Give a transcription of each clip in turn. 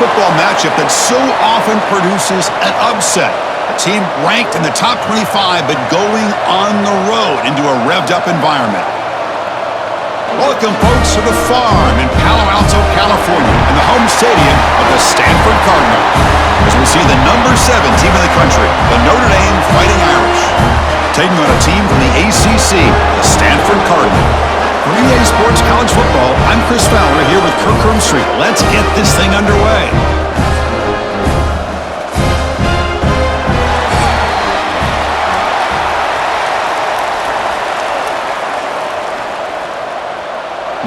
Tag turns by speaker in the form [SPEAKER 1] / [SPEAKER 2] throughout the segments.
[SPEAKER 1] football matchup that so often produces an upset. A team ranked in the top 25, but going on the road into a revved-up environment. Welcome, folks, to the farm in Palo Alto, California, in the home stadium of the Stanford Cardinal, as we see the number 7 team in the country, the Notre Dame Fighting Irish, taking on a team from the ACC, the Stanford Cardinal. For EA Sports College Football, I'm Chris Fowler here with Kirk Herbstreit. Let's get this thing underway.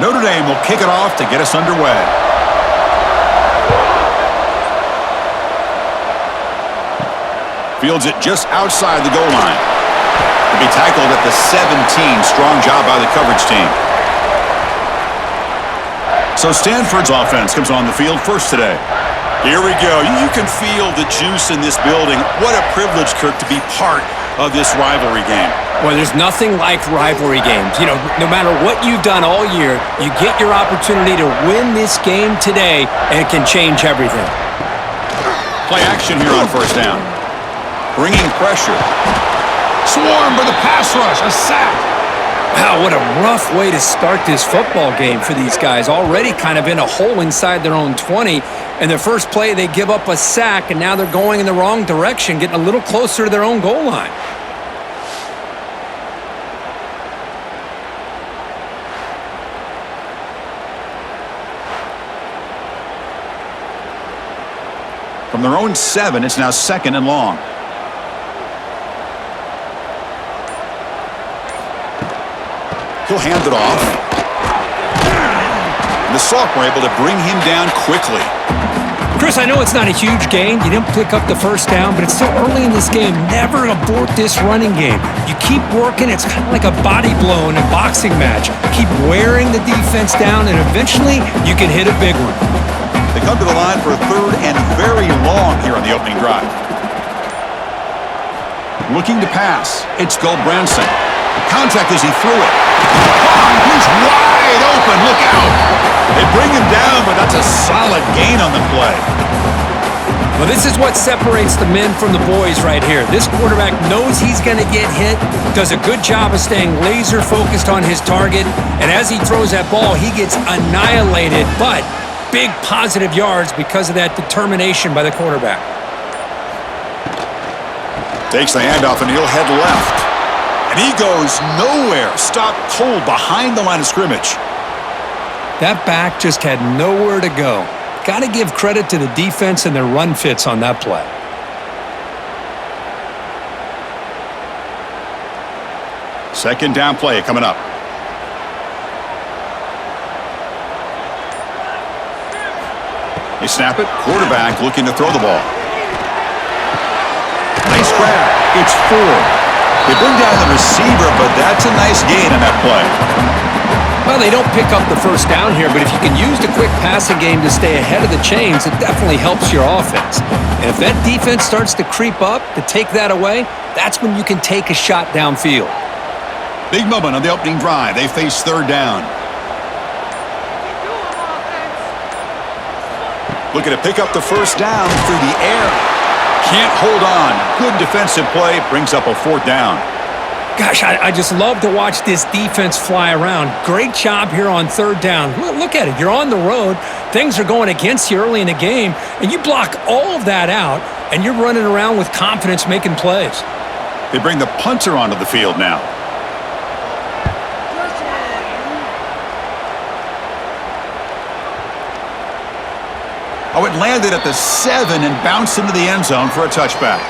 [SPEAKER 1] Notre Dame will kick it off to get us underway. Fields it just outside the goal line. To be tackled at the 17. Strong job by the coverage team. So Stanford's offense comes on the field first today. Here we go. You can feel the juice in this building. What a privilege, Kirk, to be part of this rivalry game.
[SPEAKER 2] Well, there's nothing like rivalry games. You know, no matter what you've done all year, you get your opportunity to win this game today, and it can change everything.
[SPEAKER 1] Play action here on first down. Bringing pressure. Swarm for the pass rush. A sack.
[SPEAKER 2] Wow, what a rough way to start this football game for these guys. Already kind of in a hole inside their own 20. And their first play, they give up a sack, and now they're going in the wrong direction, getting a little closer to their own goal line.
[SPEAKER 1] From their own 7, it's now 2nd and long. He'll hand it off. And the sophomore able to bring him down quickly.
[SPEAKER 2] Chris, I know it's not a huge gain. You didn't pick up the first down, but it's still early in this game. Never abort this running game. You keep working. It's kind of like a body blow in a boxing match. Keep wearing the defense down, and eventually you can hit a big one.
[SPEAKER 1] They come to the line for a 3rd and very long here on the opening drive. Looking to pass. It's Goldbranson. Contact as he threw it. Oh, he's wide open. Look out. They bring him down, but that's a solid gain on the play.
[SPEAKER 2] Well, this is what separates the men from the boys right here. This quarterback knows he's going to get hit, does a good job of staying laser focused on his target, and as he throws that ball, he gets annihilated, but big positive yards because of that determination by the quarterback.
[SPEAKER 1] Takes the handoff, and he'll head left. And he goes nowhere. Stopped cold behind the line of scrimmage.
[SPEAKER 2] That back just had nowhere to go. Got to give credit to the defense and their run fits on that play.
[SPEAKER 1] Second down play coming up. They snap it. Quarterback looking to throw the ball. Nice grab. It's 4. They bring down the receiver, but that's a nice gain on that play.
[SPEAKER 2] Well, they don't pick up the first down here, but if you can use the quick passing game to stay ahead of the chains, it definitely helps your offense. And if that defense starts to creep up to take that away, that's when you can take a shot downfield.
[SPEAKER 1] Big moment on the opening drive. They face 3rd down. Looking to pick up the first down through the air. Can't hold on. Good defensive play. Brings up a 4th down.
[SPEAKER 2] Gosh, I just love to watch this defense fly around. Great job here on 3rd down. Look at it. You're on the road. Things are going against you early in the game, and you block all of that out, and you're running around with confidence making plays.
[SPEAKER 1] They bring the punter onto the field now. Oh, it landed at the 7 and bounced into the end zone for a touchback.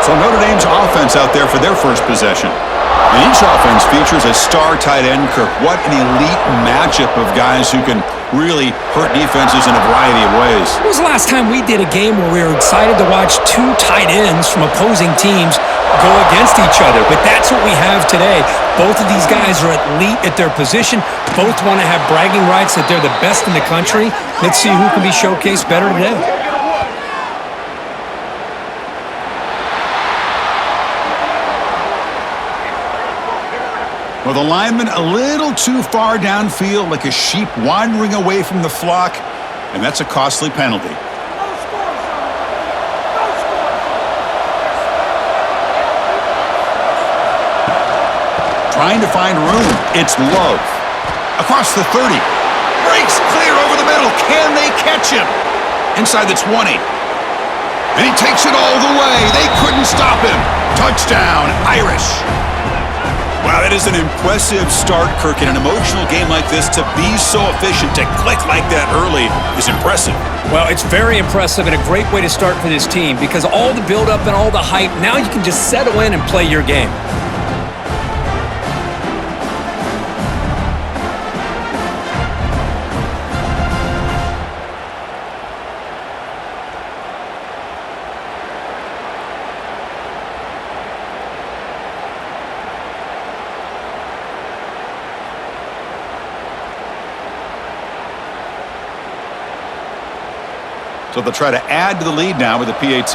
[SPEAKER 1] So Notre Dame's offense out there for their first possession. And each offense features a star tight end, Kirk. What an elite matchup of guys who can really hurt defenses in a variety of ways.
[SPEAKER 2] When was the last time we did a game where we were excited to watch 2 tight ends from opposing teams go against each other? But that's what we have today. Both of these guys are elite at their position. Both want to have bragging rights that they're the best in the country. Let's see who can be showcased better today.
[SPEAKER 1] Well, the lineman a little too far downfield, like a sheep wandering away from the flock. And that's a costly penalty. Trying to find room. It's Love. Across the 30. Breaks clear over the middle. Can they catch him? Inside the 20. And he takes it all the way. They couldn't stop him. Touchdown, Irish. Wow, that is an impressive start, Kirk. In an emotional game like this, to be so efficient, to click like that early is impressive.
[SPEAKER 2] Well, it's very impressive and a great way to start for this team because all the build-up and all the hype, now you can just settle in and play your game.
[SPEAKER 1] So they'll try to add to the lead now with the PAT.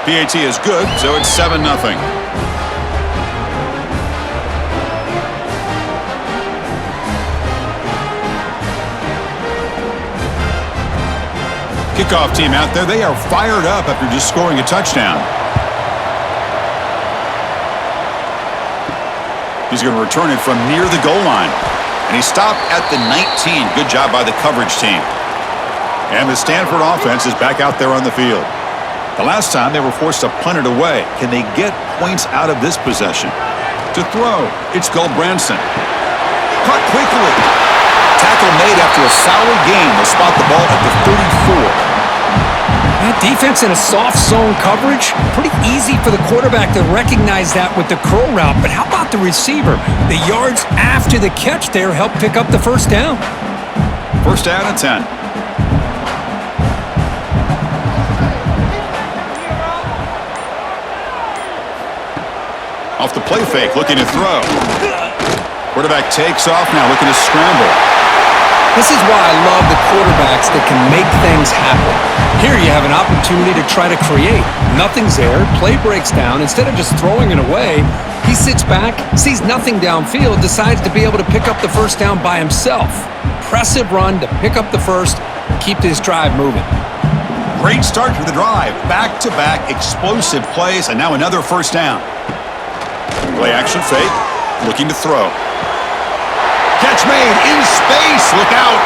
[SPEAKER 1] PAT is good, so it's 7-0. Kickoff team out there. They are fired up after just scoring a touchdown. He's going to return it from near the goal line. And he stopped at the 19. Good job by the coverage team. And the Stanford offense is back out there on the field. The last time they were forced to punt it away. Can they get points out of this possession? To throw, it's Branson. Caught quickly. Tackle made after a solid gain. They'll spot the ball at the 34.
[SPEAKER 2] That defense in a soft zone coverage, pretty easy for the quarterback to recognize that with the curl route. But how about the receiver? The yards after the catch there help pick up the first down.
[SPEAKER 1] First down and 10. Off the play fake, looking to throw. Quarterback takes off now, looking to scramble.
[SPEAKER 2] This is why I love the quarterbacks that can make things happen. Here you have an opportunity to try to create. Nothing's there, play breaks down. Instead of just throwing it away, he sits back, sees nothing downfield, decides to be able to pick up the first down by himself. Impressive run to pick up the first, keep this drive moving.
[SPEAKER 1] Great start to the drive. Back-to-back explosive plays, and now another first down. Play action fake, looking to throw. Catch made in space. Look out.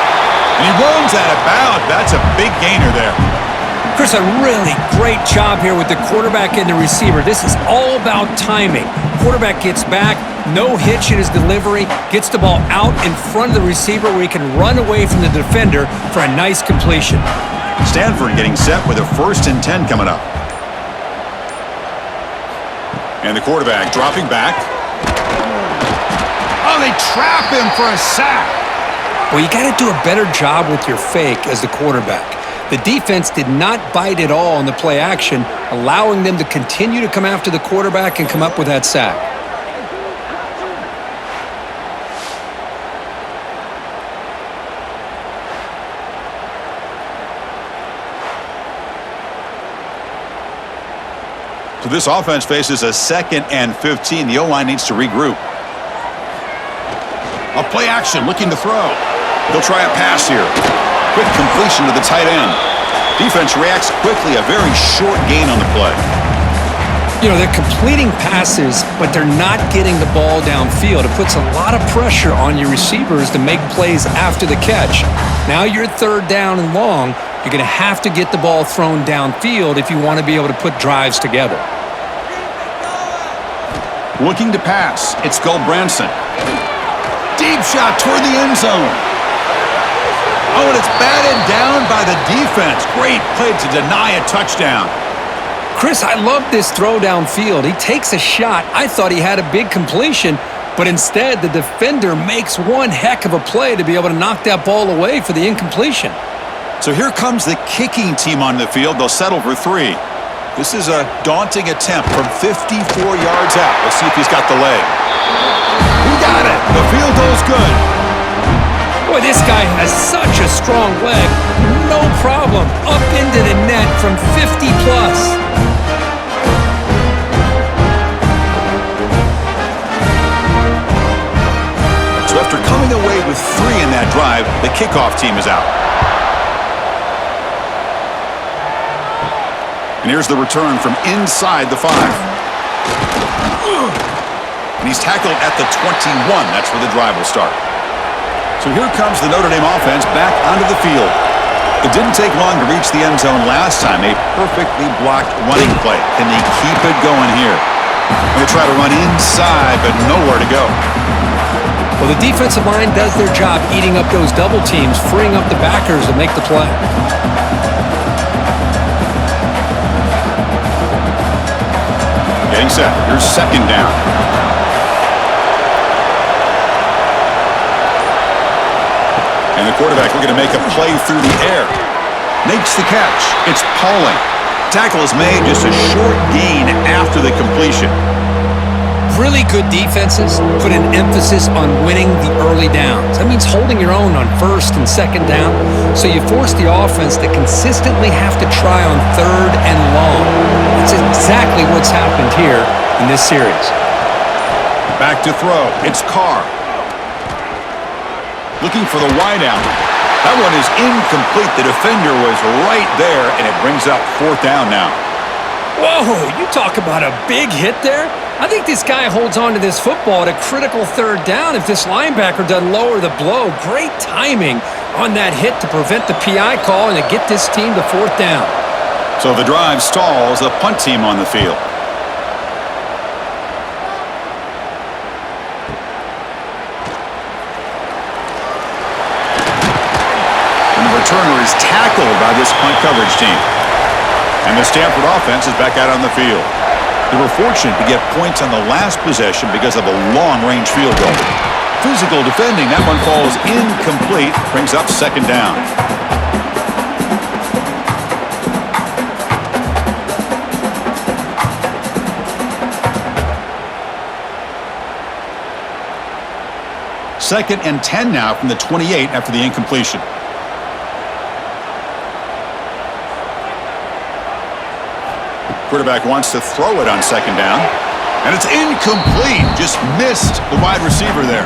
[SPEAKER 1] And he runs out of bounds. That's a big gainer there.
[SPEAKER 2] Chris, a really great job here with the quarterback and the receiver. This is all about timing. Quarterback gets back, no hitch in his delivery, gets the ball out in front of the receiver where he can run away from the defender for a nice completion.
[SPEAKER 1] Stanford getting set with a 1st and 10 coming up. And the quarterback dropping back. Oh, they trap him for a sack.
[SPEAKER 2] Well, you got to do a better job with your fake as the quarterback. The defense did not bite at all on the play action, allowing them to continue to come after the quarterback and come up with that sack.
[SPEAKER 1] So this offense faces a 2nd and 15. The O-line needs to regroup. A play action, looking to throw. They'll try a pass here. Quick completion to the tight end. Defense reacts quickly, a very short gain on the play.
[SPEAKER 2] You know, they're completing passes, but they're not getting the ball downfield. It puts a lot of pressure on your receivers to make plays after the catch. Now you're 3rd down and long. You're going to have to get the ball thrown downfield if you want to be able to put drives together.
[SPEAKER 1] Looking to pass, it's Branson. Deep shot toward the end zone. Oh, and it's batted down by the defense. Great play to deny a touchdown.
[SPEAKER 2] Chris, I love this throw downfield. He takes a shot. I thought he had a big completion, but instead the defender makes one heck of a play to be able to knock that ball away for the incompletion.
[SPEAKER 1] So here comes the kicking team on the field. They'll settle for 3. This is a daunting attempt from 54 yards out. Let's see if he's got the leg. He got it. The field goal's good.
[SPEAKER 2] Boy, this guy has such a strong leg. No problem. Up into the net from 50 plus.
[SPEAKER 1] that drive, the kickoff team is out. And here's the return from inside the 5. And he's tackled at the 21. That's where the drive will start. So here comes the Notre Dame offense back onto the field. It didn't take long to reach the end zone last time. A perfectly blocked running play. Can they keep it going here? They try to run inside, but nowhere to go.
[SPEAKER 2] Well, the defensive line does their job eating up those double teams, freeing up the backers to make the play.
[SPEAKER 1] Getting set. Here's second down. And the quarterback looking to make a play through the air. Makes the catch. It's Pauling. Tackle is made, just a short gain after the completion.
[SPEAKER 2] Really good defenses put an emphasis on winning the early downs. That means holding your own on first and second down. So you force the offense to consistently have to try on third and long. That's exactly what's happened here in this series.
[SPEAKER 1] Back to throw. It's Carr. Looking for the wideout. That one is incomplete. The defender was right there, and it brings up fourth down now.
[SPEAKER 2] Whoa, you talk about a big hit there. I think this guy holds on to this football at a critical third down if this linebacker doesn't lower the blow. Great timing on that hit to prevent the PI call and to get this team to fourth down.
[SPEAKER 1] So the drive stalls, the punt team on the field. And the returner is tackled by this punt coverage team. And the Stanford offense is back out on the field. They were fortunate to get points on the last possession because of a long-range field goal. Physical defending, that one falls incomplete, brings up second down. Second and 10 now from the 28 after the incompletion. Quarterback wants to throw it on second down. And it's incomplete. Just missed the wide receiver there.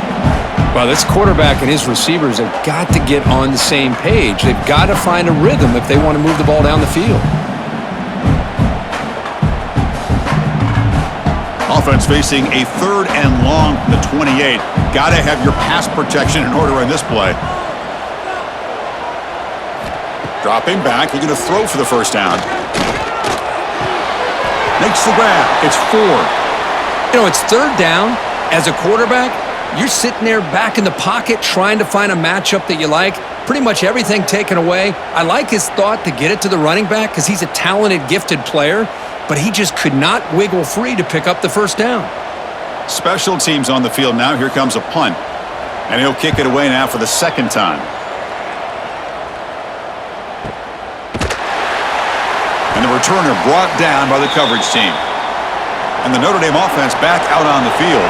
[SPEAKER 2] Well, this quarterback and his receivers have got to get on the same page. They've got to find a rhythm if they want to move the ball down the field.
[SPEAKER 1] Offense facing a third and long from the 28. Got to have your pass protection in order in this play. Dropping back, looking to throw for the first down. Makes the grab. It's 4.
[SPEAKER 2] You know, it's third down. As a quarterback, you're sitting there back in the pocket trying to find a matchup that you like. Pretty much everything taken away. I like his thought to get it to the running back because he's a talented, gifted player, but he just could not wiggle free to pick up the first down.
[SPEAKER 1] Special teams on the field now. Here comes a punt. And he'll kick it away now for the second time. And the returner brought down by the coverage team. And the Notre Dame offense back out on the field.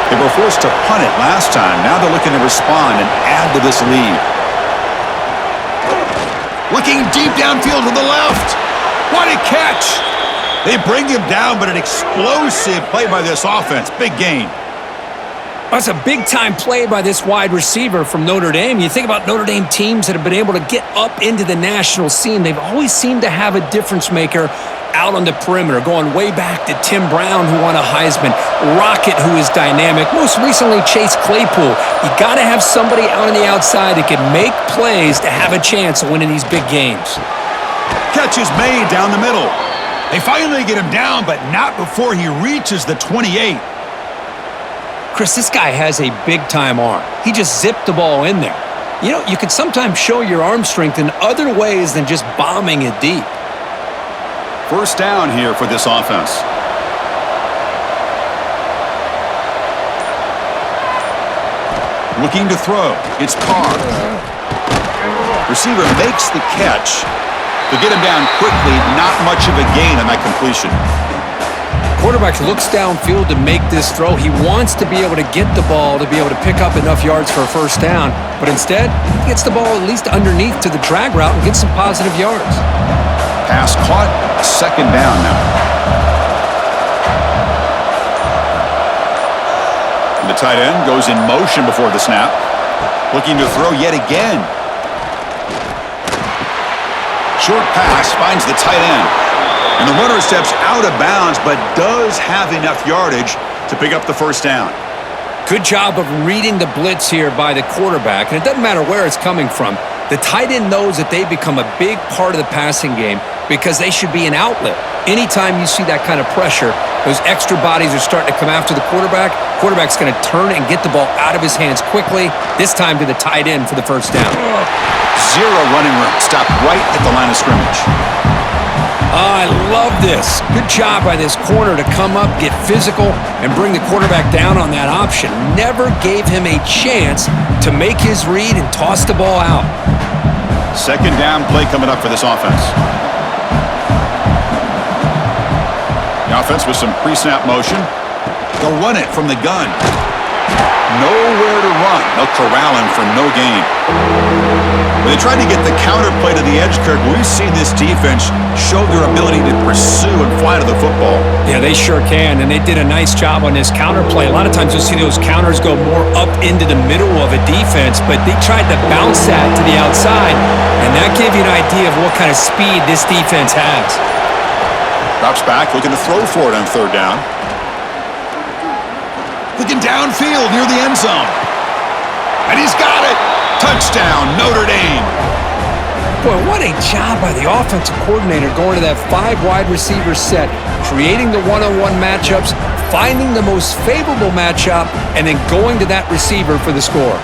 [SPEAKER 1] They were forced to punt it last time. Now they're looking to respond and add to this lead. Looking deep downfield to the left. What a catch! They bring him down, but an explosive play by this offense. Big gain.
[SPEAKER 2] That's a big-time play by this wide receiver from Notre Dame. You think about Notre Dame teams that have been able to get up into the national scene. They've always seemed to have a difference maker out on the perimeter, going way back to Tim Brown, who won a Heisman, Rocket, who is dynamic, most recently Chase Claypool. You got to have somebody out on the outside that can make plays to have a chance of winning these big games.
[SPEAKER 1] Catch is made down the middle. They finally get him down, but not before he reaches the 28.
[SPEAKER 2] Chris, this guy has a big-time arm. He just zipped the ball in there. You know, you can sometimes show your arm strength in other ways than just bombing it deep.
[SPEAKER 1] First down here for this offense. Looking to throw. It's Carr. Receiver makes the catch. To get him down quickly, not much of a gain on that completion.
[SPEAKER 2] Quarterback looks downfield to make this throw. He wants to be able to get the ball to be able to pick up enough yards for a first down, but instead, he gets the ball at least underneath to the drag route and gets some positive yards.
[SPEAKER 1] Pass caught, second down now. And the tight end goes in motion before the snap. Looking to throw yet again. Short pass finds the tight end. And the runner steps out of bounds, but does have enough yardage to pick up the first down.
[SPEAKER 2] Good job of reading the blitz here by the quarterback. And it doesn't matter where it's coming from. The tight end knows that they've become a big part of the passing game because they should be an outlet. Anytime you see that kind of pressure, those extra bodies are starting to come after the quarterback. Quarterback's going to turn and get the ball out of his hands quickly, this time to the tight end for the first down.
[SPEAKER 1] Zero running room. Stopped right at the line of scrimmage.
[SPEAKER 2] Oh, I love this. Good job by this corner to come up, get physical, and bring the quarterback down on that option. Never gave him a chance to make his read and toss the ball out.
[SPEAKER 1] Second down play coming up for this offense. The offense with some pre-snap motion. They'll run it from the gun. Nowhere to run. They'll corral him for no gain. When they tried to get the counter play to the edge, Kirk, we've seen this defense show their ability to pursue and fly to the football.
[SPEAKER 2] Yeah, they sure can, and they did a nice job on this counter play. A lot of times you'll see those counters go more up into the middle of a defense, but they tried to bounce that to the outside, and that gave you an idea of what kind of speed this defense has.
[SPEAKER 1] Drops back, looking to throw for it on third down. Looking downfield near the end zone. And he's got it. Touchdown, Notre Dame.
[SPEAKER 2] Boy, what a job by the offensive coordinator going to that 5 wide receiver set, creating the one-on-one matchups, finding the most favorable matchup, and then going to that receiver for the score.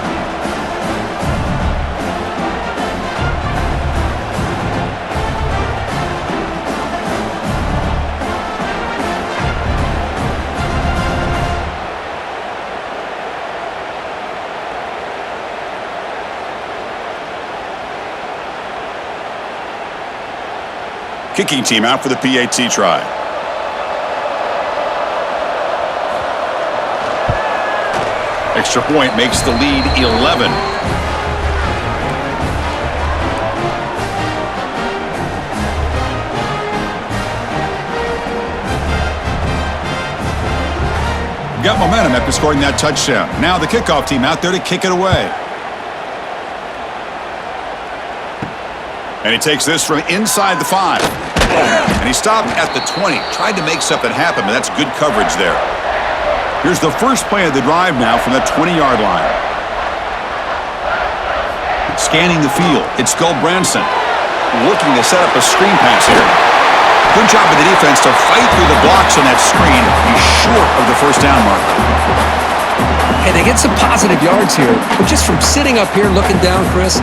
[SPEAKER 1] Kicking team out for the PAT try. Extra point makes the lead 11. Got momentum after scoring that touchdown. Now the kickoff team out there to kick it away. And he takes this from inside the 5. And he stopped at the 20. Tried to make something happen, but that's good coverage there. Here's the first play of the drive now from the 20-yard line. Scanning the field, it's Branson. Looking to set up a screen pass here. Good job of the defense to fight through the blocks on that screen. He's short of the first down mark.
[SPEAKER 2] Hey, they get some positive yards here, but just from sitting up here looking down, Chris,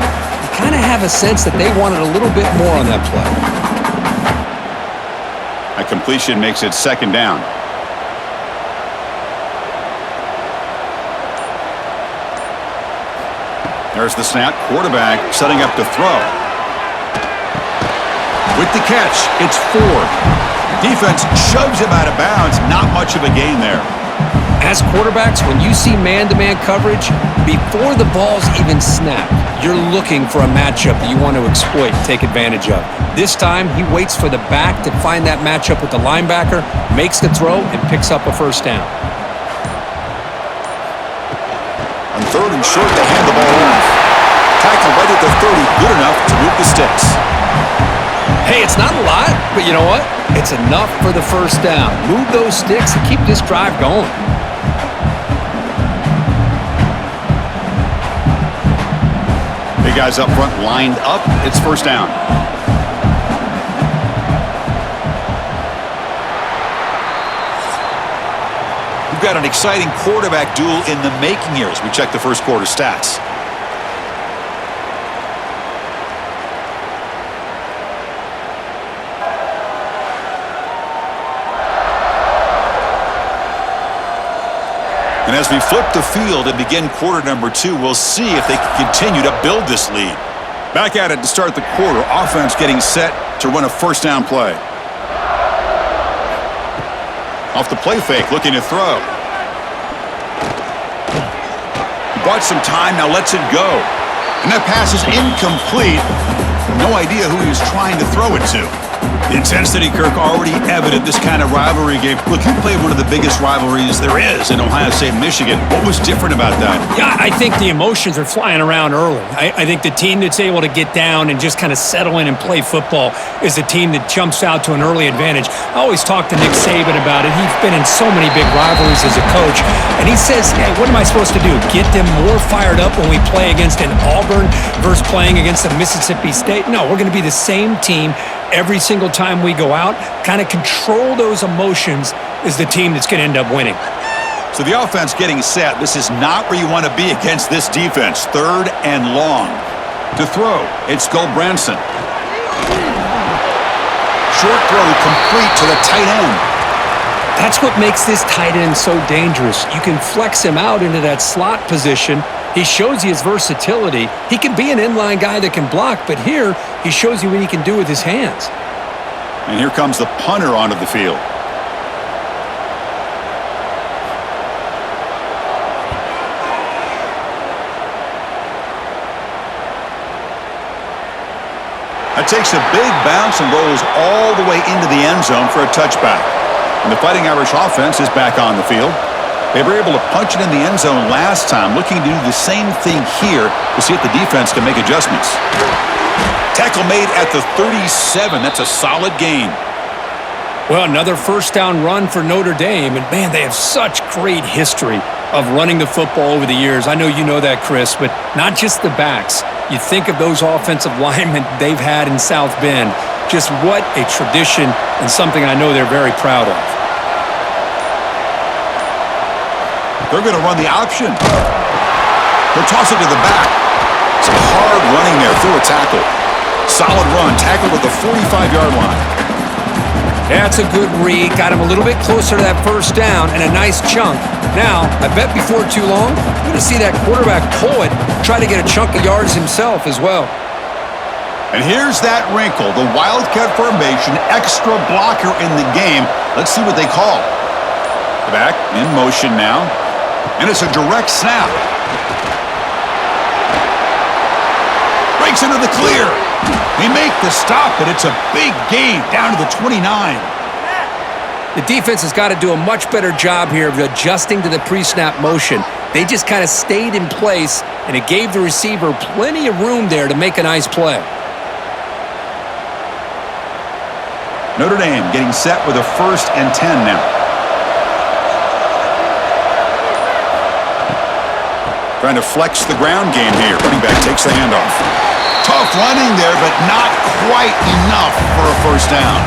[SPEAKER 2] kind of have a sense that they wanted a little bit more on that play.
[SPEAKER 1] A completion makes it second down. There's the snap. Quarterback setting up to throw. With the catch, it's Ford. Defense shoves him out of bounds. Not much of a gain there.
[SPEAKER 2] As quarterbacks, when you see man-to-man coverage, before the ball's even snapped, you're looking for a matchup that you want to exploit, take advantage of. This time, he waits for the back to find that matchup with the linebacker, makes the throw, and picks up a first down.
[SPEAKER 1] On third and short, they hand the ball off. Tackle right at the 30, good enough to move the sticks.
[SPEAKER 2] Hey, it's not a lot, but you know what? It's enough for the first down. Move those sticks and keep this drive going.
[SPEAKER 1] Big guys up front lined up. It's first down. We've got an exciting quarterback duel in the making here as we check the first quarter stats. And as we flip the field and begin quarter number 2, we'll see if they can continue to build this lead. Back at it to start the quarter. Offense getting set to run a first down play. Off the play fake, looking to throw. He bought some time, now lets it go. And that pass is incomplete. No idea who he was trying to throw it to. The intensity, Kirk, already evident this kind of rivalry game. Look, you played one of the biggest rivalries there is in Ohio State, Michigan. What was different about that?
[SPEAKER 2] Yeah, I think the emotions are flying around early. I think the team that's able to get down and just kind of settle in and play football is the team that jumps out to an early advantage. I always talk to Nick Saban about it. He's been in so many big rivalries as a coach, and he says, hey, what am I supposed to do? Get them more fired up when we play against an Auburn versus playing against a Mississippi State? No, we're going to be the same team every single time we go out. Kind of control those emotions is the team that's going to end up winning.
[SPEAKER 1] So the offense getting set. This is not where you want to be against this defense. 3rd and long. To throw, it's Branson. Short throw complete to the tight end.
[SPEAKER 2] That's what makes this tight end so dangerous. You can flex him out into that slot position. He shows you his versatility. He can be an inline guy that can block, but here he shows you what he can do with his hands.
[SPEAKER 1] And here comes the punter onto the field. That takes a big bounce and rolls all the way into the end zone for a touchback. And the Fighting Irish offense is back on the field. They were able to punch it in the end zone last time, looking to do the same thing here to see if the defense can make adjustments. Tackle made at the 37. That's a solid gain.
[SPEAKER 2] Well, another first down run for Notre Dame, and man, they have such great history of running the football over the years. I know you know that, Chris, but not just the backs. You think of those offensive linemen they've had in South Bend. Just what a tradition and something I know they're very proud of.
[SPEAKER 1] They're going to run the option. They'll toss it to the back. Some hard running there through a tackle. Solid run. Tackled at the 45-yard line.
[SPEAKER 2] That's a good read. Got him a little bit closer to that first down and a nice chunk. Now, I bet before too long, you're going to see that quarterback pull it, try to get a chunk of yards himself as well.
[SPEAKER 1] And here's that wrinkle. The Wildcat formation, extra blocker in the game. Let's see what they call. Back in motion now. And it's a direct snap. Breaks into the clear. They make the stop, but it's a big gain down to the 29.
[SPEAKER 2] The defense has got to do a much better job here of adjusting to the pre-snap motion. They just kind of stayed in place, and it gave the receiver plenty of room there to make a nice play.
[SPEAKER 1] Notre Dame getting set with a 1st and 10 now. Trying to flex the ground game here. Running back takes the handoff. Tough running there, but not quite enough for a first down.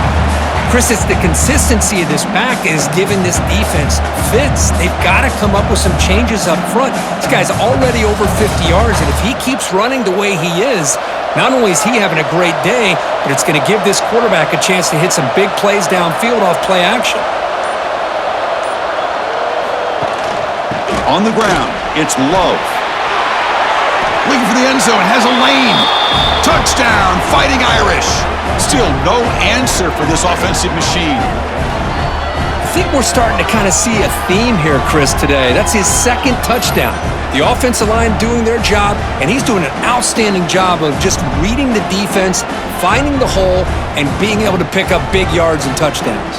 [SPEAKER 2] Chris, it's the consistency of this back is giving this defense fits. They've got to come up with some changes up front. This guy's already over 50 yards, and if he keeps running the way he is, not only is he having a great day, but it's going to give this quarterback a chance to hit some big plays downfield off play action.
[SPEAKER 1] On the ground, it's Love. Looking for the end zone, has a lane. Touchdown, Fighting Irish. Still no answer for this offensive machine.
[SPEAKER 2] I think we're starting to kind of see a theme here, Chris, today. That's his 2nd touchdown. The offensive line doing their job, and he's doing an outstanding job of just reading the defense, finding the hole, and being able to pick up big yards and touchdowns.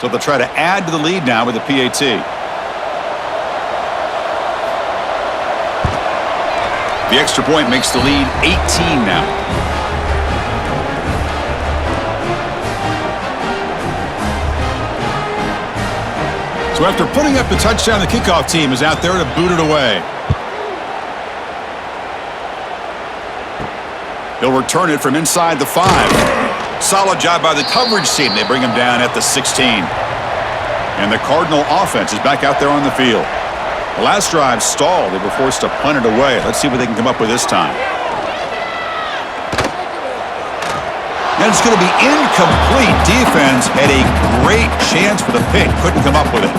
[SPEAKER 1] So they'll try to add to the lead now with a PAT. The extra point makes the lead 18 now. So after putting up the touchdown, the kickoff team is out there to boot it away. They'll return it from inside the 5. Solid job by the coverage team. They bring him down at the 16. And the Cardinal offense is back out there on the field. The last drive stalled. They were forced to punt it away. Let's see what they can come up with this time. And it's going to be incomplete. Defense had a great chance for the pick. Couldn't come up with it.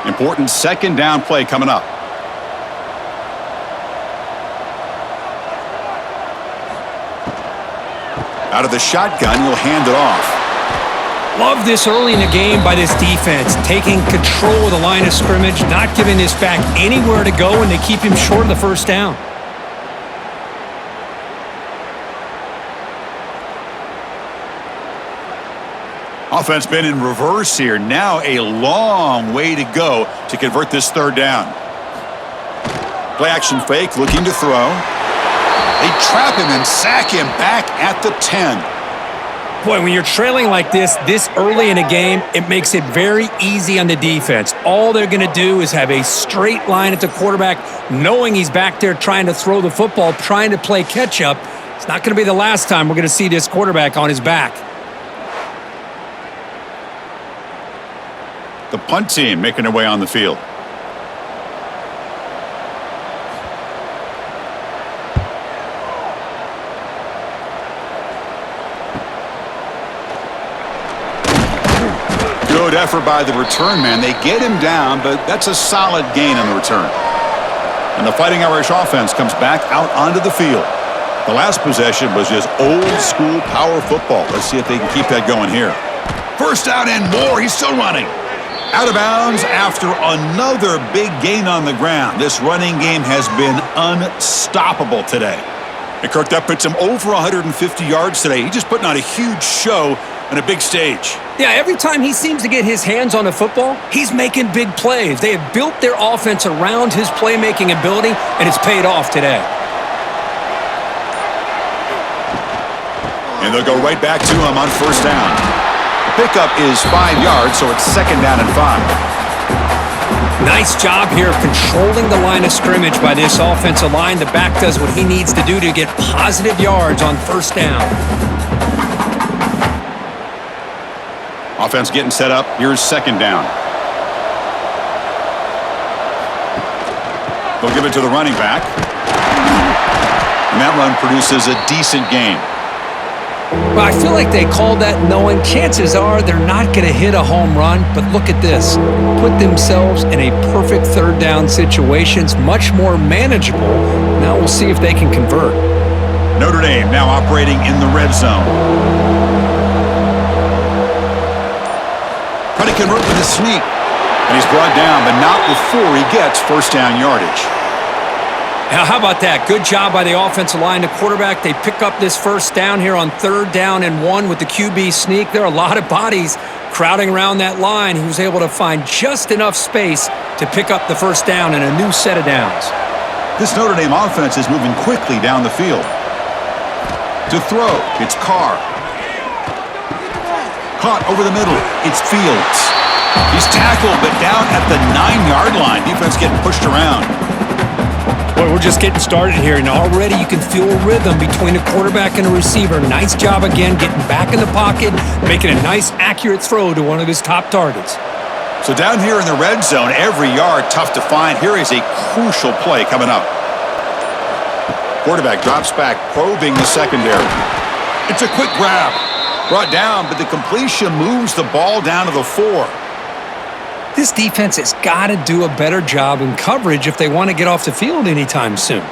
[SPEAKER 1] Important 2nd down play coming up. Out of the shotgun, he'll hand it off.
[SPEAKER 2] Love this early in the game by this defense, taking control of the line of scrimmage, not giving this back anywhere to go, and they keep him short of the first down.
[SPEAKER 1] Offense been in reverse here. Now a long way to go to convert this third down. Play action fake, looking to throw. They trap him and sack him back at the 10.
[SPEAKER 2] Boy, when you're trailing like this early in a game, it makes it very easy on the defense. All they're going to do is have a straight line at the quarterback, knowing he's back there trying to throw the football, trying to play catch-up. It's not going to be the last time we're going to see this quarterback on his back.
[SPEAKER 1] The punt team making their way on the field. Good effort by the return man. They get him down, but that's a solid gain on the return. And the Fighting Irish offense comes back out onto the field. The last possession was just old-school power football. Let's see if they can keep that going here. First down and more. He's still running. Out of bounds after another big gain on the ground. This running game has been unstoppable today. And Kirk, that puts him over 150 yards today. He's just putting on a huge show on a big stage.
[SPEAKER 2] Yeah, every time he seems to get his hands on the football, he's making big plays. They have built their offense around his playmaking ability, and it's paid off today.
[SPEAKER 1] And they'll go right back to him on first down. Pickup is 5 yards, so it's second down and 5.
[SPEAKER 2] Nice job here of controlling the line of scrimmage by this offensive line. The back does what he needs to do to get positive yards on first down.
[SPEAKER 1] Offense getting set up. Here's second down. They'll give it to the running back. And that run produces a decent gain.
[SPEAKER 2] Well, I feel like they called that knowing chances are they're not going to hit a home run, but look at this. Put themselves in a perfect third down situation. It's much more manageable. Now we'll see if they can convert.
[SPEAKER 1] Notre Dame now operating in the red zone. Trying to convert with a sneak. And he's brought down, but not before he gets first down yardage.
[SPEAKER 2] Now, how about that? Good job by the offensive line. The quarterback, they pick up this first down here on third down and 1 with the QB sneak. There are a lot of bodies crowding around that line. He was able to find just enough space to pick up the first down and a new set of downs.
[SPEAKER 1] This Notre Dame offense is moving quickly down the field. To throw, it's Carr. Caught over the middle, it's Fields. He's tackled, but down at the 9-yard line. Defense getting pushed around.
[SPEAKER 2] Boy, we're just getting started here, and already you can feel a rhythm between a quarterback and a receiver. Nice job again getting back in the pocket, making a nice, accurate throw to one of his top targets.
[SPEAKER 1] So down here in the red zone, every yard tough to find. Here is a crucial play coming up. Quarterback drops back, probing the secondary. It's a quick grab. Brought down, but the completion moves the ball down to the 4.
[SPEAKER 2] This defense has got to do a better job in coverage if they want to get off the field anytime soon.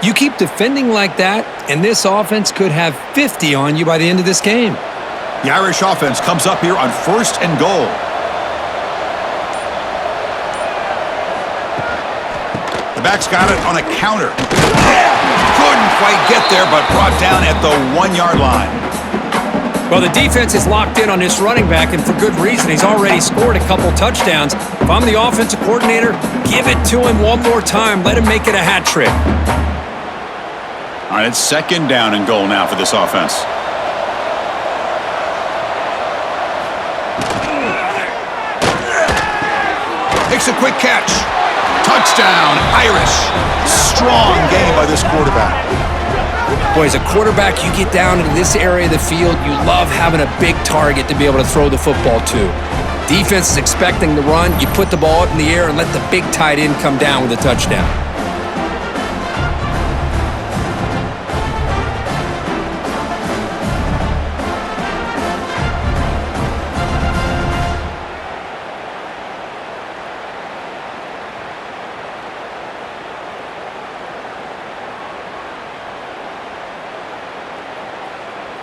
[SPEAKER 2] You keep defending like that, and this offense could have 50 on you by the end of this game.
[SPEAKER 1] The Irish offense comes up here on first and goal. The back's got it on a counter. Couldn't quite get there, but brought down at the 1-yard line.
[SPEAKER 2] Well, the defense is locked in on this running back, and for good reason. He's already scored a couple touchdowns. If I'm the offensive coordinator, give it to him one more time. Let him make it a hat trick.
[SPEAKER 1] All right, it's second down and goal now for this offense. Makes a quick catch. Touchdown, Irish. Strong game by this quarterback.
[SPEAKER 2] Boy, as a quarterback, you get down into this area of the field, you love having a big target to be able to throw the football to. Defense is expecting the run. You put the ball up in the air and let the big tight end come down with a touchdown.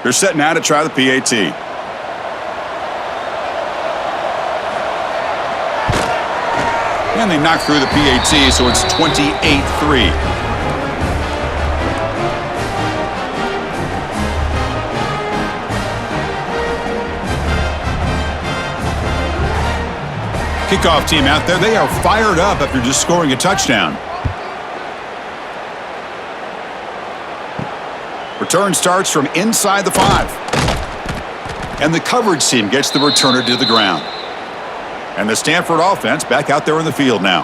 [SPEAKER 1] They're set now to try the PAT. And they knock through the PAT, so it's 28-3. Kickoff team out there, they are fired up after just scoring a touchdown. Return starts from inside the 5. And the coverage team gets the returner to the ground. And the Stanford offense back out there in the field now.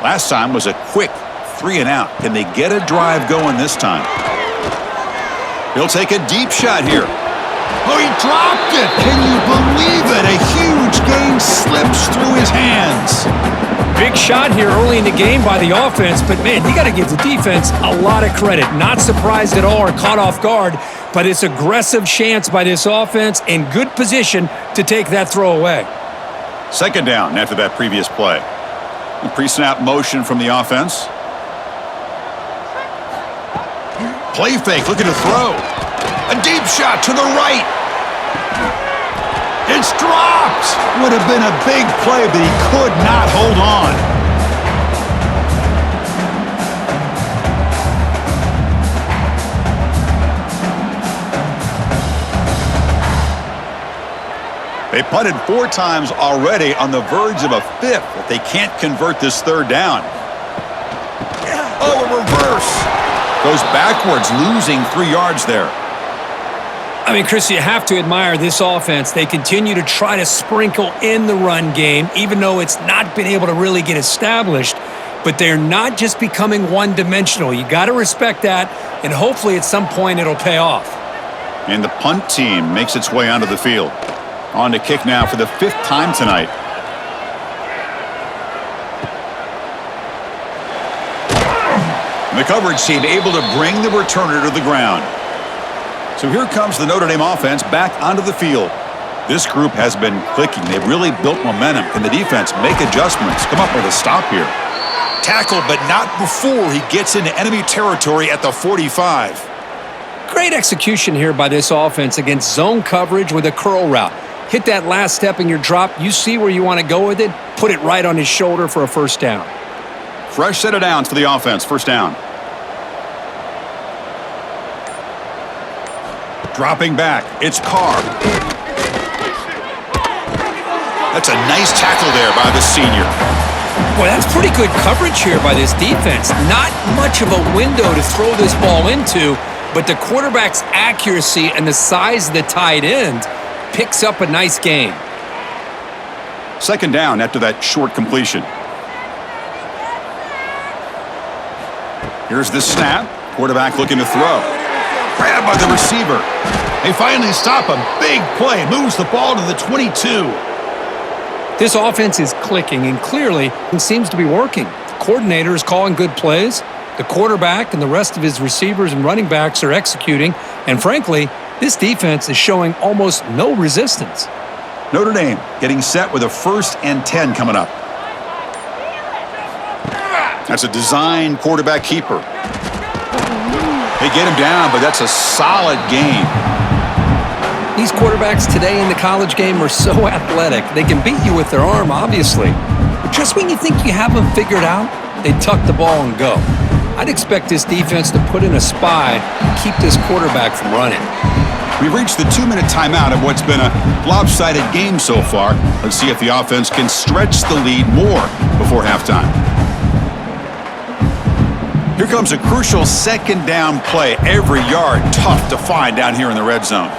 [SPEAKER 1] Last time was a quick 3-and-out. Can they get a drive going this time? He'll take a deep shot here. Oh, he dropped it! Can you believe it? A huge gain slips through his hands.
[SPEAKER 2] Big shot here early in the game by the offense, but man, you got to give the defense a lot of credit. Not surprised at all or caught off guard, but it's aggressive chance by this offense in good position to take that throw away.
[SPEAKER 1] Second down after that previous play. The pre-snap motion from the offense. Play fake, looking to throw. A deep shot to the right. It's dropped. Would have been a big play, but he could not hold on. They punted 4 times already, on the verge of a 5th if they can't convert this third down. Oh, a reverse. Goes backwards, losing 3 yards there.
[SPEAKER 2] I mean, Chris, you have to admire this offense. They continue to try to sprinkle in the run game, even though it's not been able to really get established. But they're not just becoming one-dimensional. You got to respect that, and hopefully at some point it'll pay off.
[SPEAKER 1] And the punt team makes its way onto the field. On to kick now for the 5th time tonight. And the coverage team able to bring the returner to the ground. So here comes the Notre Dame offense back onto the field. This group has been clicking. They've really built momentum. Can the defense make adjustments? Come up with a stop here. Tackled, but not before he gets into enemy territory at the 45.
[SPEAKER 2] Great execution here by this offense against zone coverage with a curl route. Hit that last step in your drop. You see where you want to go with it. Put it right on his shoulder for a first down.
[SPEAKER 1] Fresh set of downs for the offense. First down. Dropping back. It's Carr. That's a nice tackle there by the senior.
[SPEAKER 2] Boy, that's pretty good coverage here by this defense. Not much of a window to throw this ball into, but the quarterback's accuracy and the size of the tight end picks up a nice gain.
[SPEAKER 1] Second down after that short completion. Here's the snap. Quarterback looking to throw. Grabbed by the receiver. They finally stop him. Big play. Moves the ball to the 22.
[SPEAKER 2] This offense is clicking, and clearly it seems to be working. The coordinator is calling good plays. The quarterback and the rest of his receivers and running backs are executing. And frankly, this defense is showing almost no resistance.
[SPEAKER 1] Notre Dame getting set with a 1st and 10 coming up. That's a design quarterback keeper. They get him down, but that's a solid game.
[SPEAKER 2] These quarterbacks today in the college game are so athletic. They can beat you with their arm, obviously. But just when you think you have them figured out, they tuck the ball and go. I'd expect this defense to put in a spy and keep this quarterback from running.
[SPEAKER 1] We've reached the 2-minute timeout of what's been a lopsided game so far. Let's see if the offense can stretch the lead more before halftime. Here comes a crucial second down play. Every yard tough to find down here in the red zone.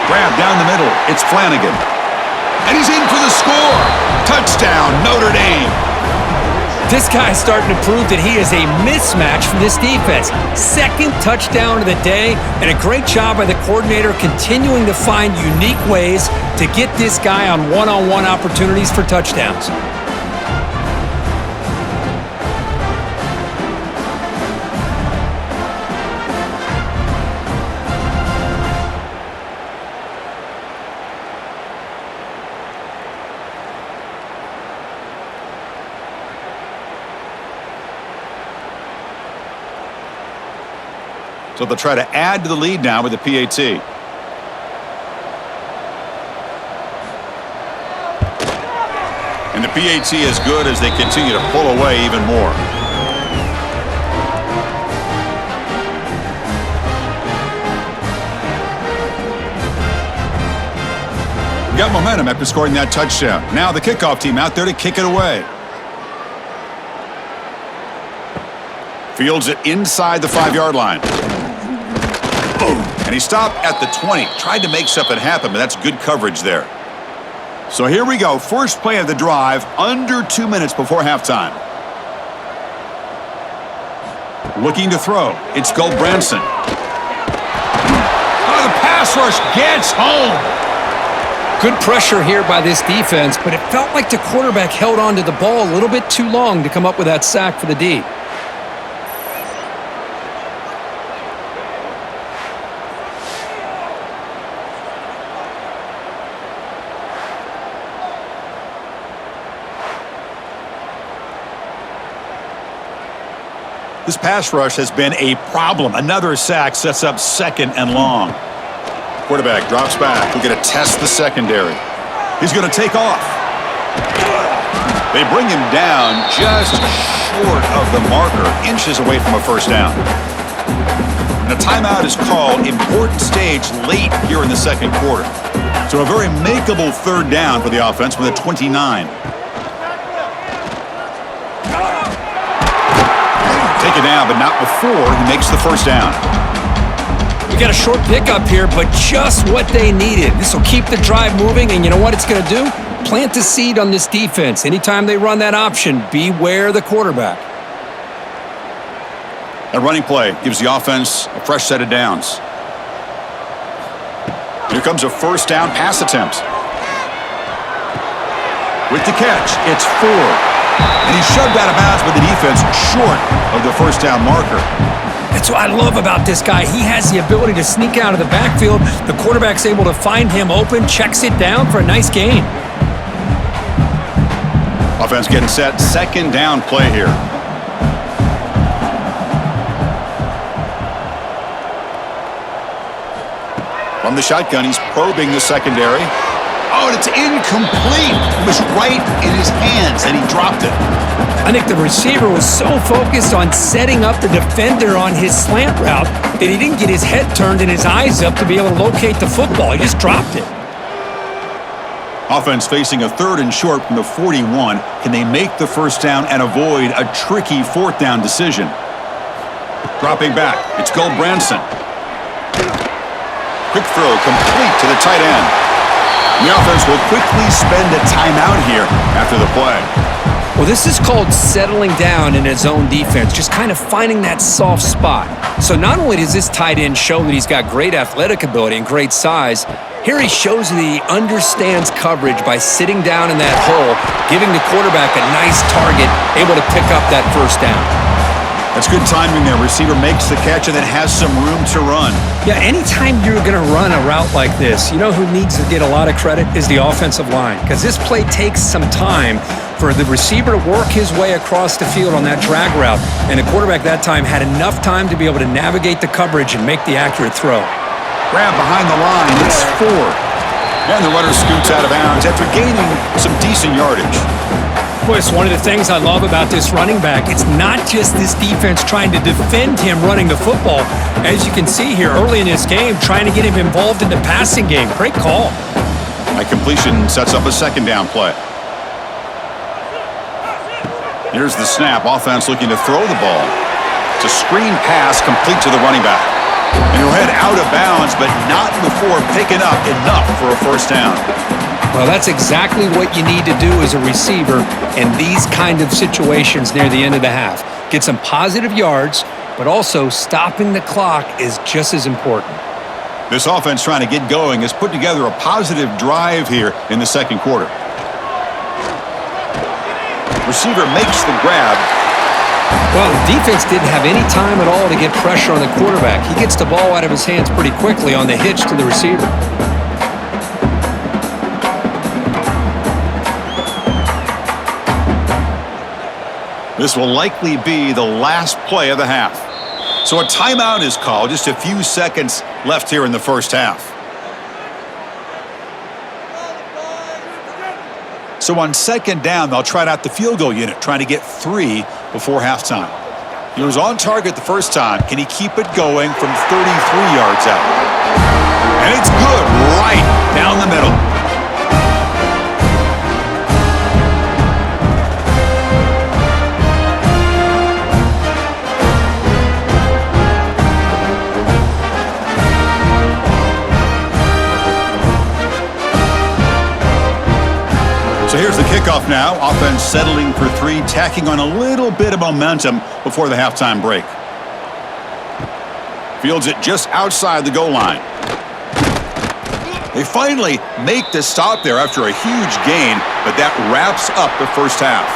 [SPEAKER 1] Grab down the middle. It's Flanagan. And he's in for the score. Touchdown, Notre Dame.
[SPEAKER 2] This guy's starting to prove that he is a mismatch for this defense. 2nd touchdown of the day, and a great job by the coordinator continuing to find unique ways to get this guy on one-on-one opportunities for touchdowns.
[SPEAKER 1] So they'll try to add to the lead now with the PAT. And the PAT is good as they continue to pull away even more. Got momentum after scoring that touchdown. Now the kickoff team out there to kick it away. Fields it inside the 5-yard line. And he stopped at the 20. Tried to make something happen, but that's good coverage there. So here we go. First play of the drive, under 2 minutes before halftime. Looking to throw. It's Goldbranson. Oh, the pass rush gets home.
[SPEAKER 2] Good pressure here by this defense, but it felt like the quarterback held on to the ball a little bit too long to come up with that sack for the D.
[SPEAKER 1] This pass rush has been a problem. Another sack sets up 2nd and long. Quarterback drops back. We're going to test the secondary. He's going to take off. They bring him down just short of the marker, inches away from a first down. And a timeout is called. Important stage late here in the second quarter. So a very makeable 3rd down for the offense with a 29. Take it down, but not before he makes the first down.
[SPEAKER 2] We got a short pickup here, but just what they needed. This will keep the drive moving, and you know what it's going to do? Plant a seed on this defense. Anytime they run that option, beware the quarterback.
[SPEAKER 1] That running play gives the offense a fresh set of downs. Here comes a first down pass attempt. With the catch, it's 4. And he's shoved out of bounds by the defense short of the first down marker.
[SPEAKER 2] That's what I love about this guy. He has the ability to sneak out of the backfield. The quarterback's able to find him open, checks it down for a nice gain.
[SPEAKER 1] Offense getting set. 2nd down play here. From the shotgun, he's probing the secondary. Oh, and it's incomplete. It was right in his hands, and he dropped it.
[SPEAKER 2] I think the receiver was so focused on setting up the defender on his slant route that he didn't get his head turned and his eyes up to be able to locate the football. He just dropped it.
[SPEAKER 1] Offense facing a 3rd and short from the 41. Can they make the first down and avoid a tricky 4th down decision? Dropping back, it's Goldbranson. Quick throw complete to the tight end. The offense will quickly spend a timeout here after the play.
[SPEAKER 2] Well, this is called settling down in his own defense, just kind of finding that soft spot. So not only does this tight end show that he's got great athletic ability and great size, here he shows that he understands coverage by sitting down in that hole, giving the quarterback a nice target, able to pick up that first down.
[SPEAKER 1] That's good timing there. Receiver makes the catch and then has some room to run.
[SPEAKER 2] Yeah, anytime you're going to run a route like this, you know who needs to get a lot of credit is the offensive line, because this play takes some time for the receiver to work his way across the field on that drag route, and the quarterback that time had enough time to be able to navigate the coverage and make the accurate throw.
[SPEAKER 1] Grab behind the line, it's 4. And the runner scoots out of bounds after gaining some decent yardage.
[SPEAKER 2] Boy, it's one of the things I love about this running back. It's not just this defense trying to defend him running the football. As you can see here early in this game, trying to get him involved in the passing game. Great call.
[SPEAKER 1] That completion sets up a 2nd down play. Here's the snap. Offense looking to throw the ball. It's a screen pass complete to the running back. And he'll head out of bounds, but not before picking up enough for a first down.
[SPEAKER 2] Well, that's exactly what you need to do as a receiver in these kind of situations near the end of the half. Get some positive yards, but also stopping the clock is just as important.
[SPEAKER 1] This offense trying to get going has put together a positive drive here in the second quarter. Receiver makes the grab.
[SPEAKER 2] Well, the defense didn't have any time at all to get pressure on the quarterback. He gets the ball out of his hands pretty quickly on the hitch to the receiver. This
[SPEAKER 1] will likely be the last play of the half. So a timeout is called. Just a few seconds left here in the first half. So on second down, they'll try out the field goal unit, trying to get 3 before halftime. He was on target the first time. Can he keep it going from 33 yards out? And it's good, right down the middle. So here's the kickoff now. Offense settling for 3, tacking on a little bit of momentum before the halftime break. Fields it just outside the goal line. They finally make the stop there after a huge gain, but that wraps up the first half.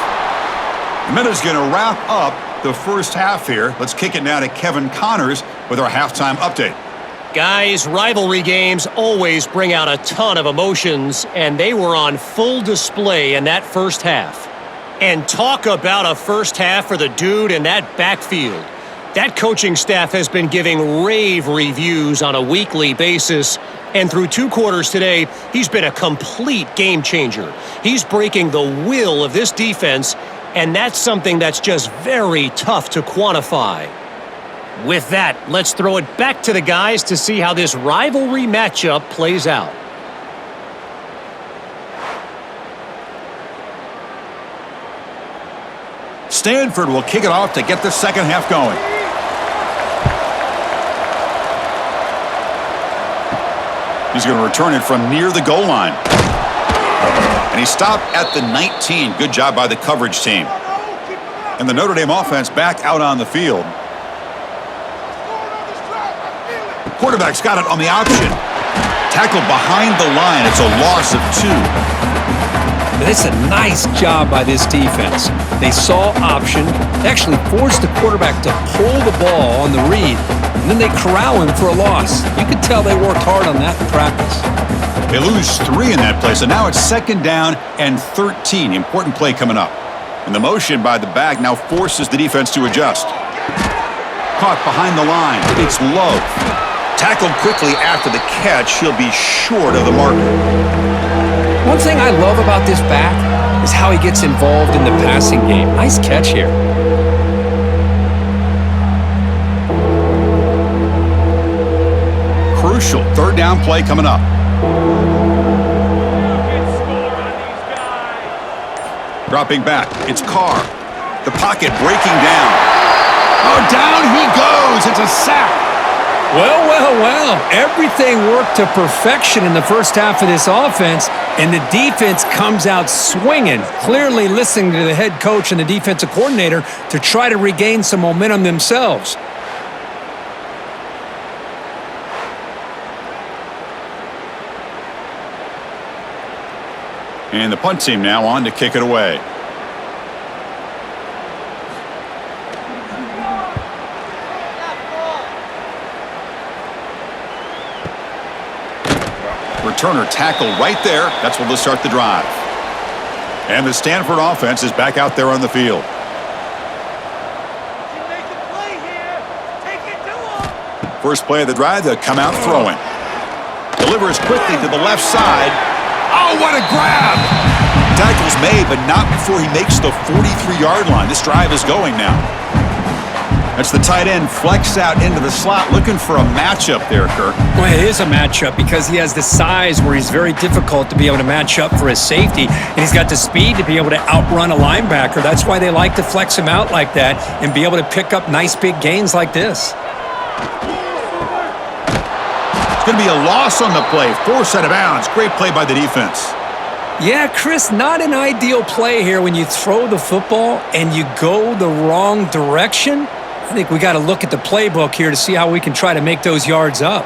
[SPEAKER 1] The Minute's going to wrap up the first half here. Let's kick it now to Kevin Connors with our halftime update.
[SPEAKER 3] Guys, rivalry games always bring out a ton of emotions, and they were on full display in that first half. And talk about a first half for the dude in that backfield. That coaching staff has been giving rave reviews on a weekly basis, and through 2 quarters today, he's been a complete game changer. He's breaking the will of this defense, and that's something that's just very tough to quantify. With that, let's throw it back to the guys to see how this rivalry matchup plays out.
[SPEAKER 1] Stanford will kick it off to get the second half going. He's going to return it from near the goal line. And he stopped at the 19. Good job by the coverage team. And the Notre Dame offense back out on the field. Quarterback's got it on the option. Tackled behind the line. It's a loss of 2.
[SPEAKER 2] It's a nice job by this defense. They saw option, actually forced the quarterback to pull the ball on the read, and then they corral him for a loss. You could tell they worked hard on that in practice.
[SPEAKER 1] They lose 3 in that play, so now it's second down and 13. Important play coming up. And the motion by the back now forces the defense to adjust. Caught behind the line. It's Love. Tackled quickly after the catch. He'll be short of the marker.
[SPEAKER 2] One thing I love about this back is how he gets involved in the passing game. Nice catch here.
[SPEAKER 1] Crucial third down play coming up. Dropping back. It's Carr. The pocket breaking down. Oh, down he goes. It's a sack.
[SPEAKER 2] Well, well, well. Everything worked to perfection in the first half of this offense, and the defense comes out swinging, clearly listening to the head coach and the defensive coordinator to try to regain some momentum themselves.
[SPEAKER 1] And the punt team now on to kick it away. Returner tackled right there. That's where they'll start the drive. And the Stanford offense is back out there on the field. First play of the drive, they'll come out throwing. Delivers quickly to the left side. Oh, what a grab! Tackle's made, but not before he makes the 43-yard line. This drive is going now. That's the tight end flex out into the slot, looking for a matchup there, Kirk.
[SPEAKER 2] Well, it is a matchup because he has the size where he's very difficult to be able to match up for his safety, and he's got the speed to be able to outrun a linebacker. That's why they like to flex him out like that and be able to pick up nice big gains like this.
[SPEAKER 1] It's going to be a loss on the play. Forced out of bounds. Great play by the defense.
[SPEAKER 2] Yeah, Chris, not an ideal play here when you throw the football and you go the wrong direction. I think we got to look at the playbook here to see how we can try to make those yards up.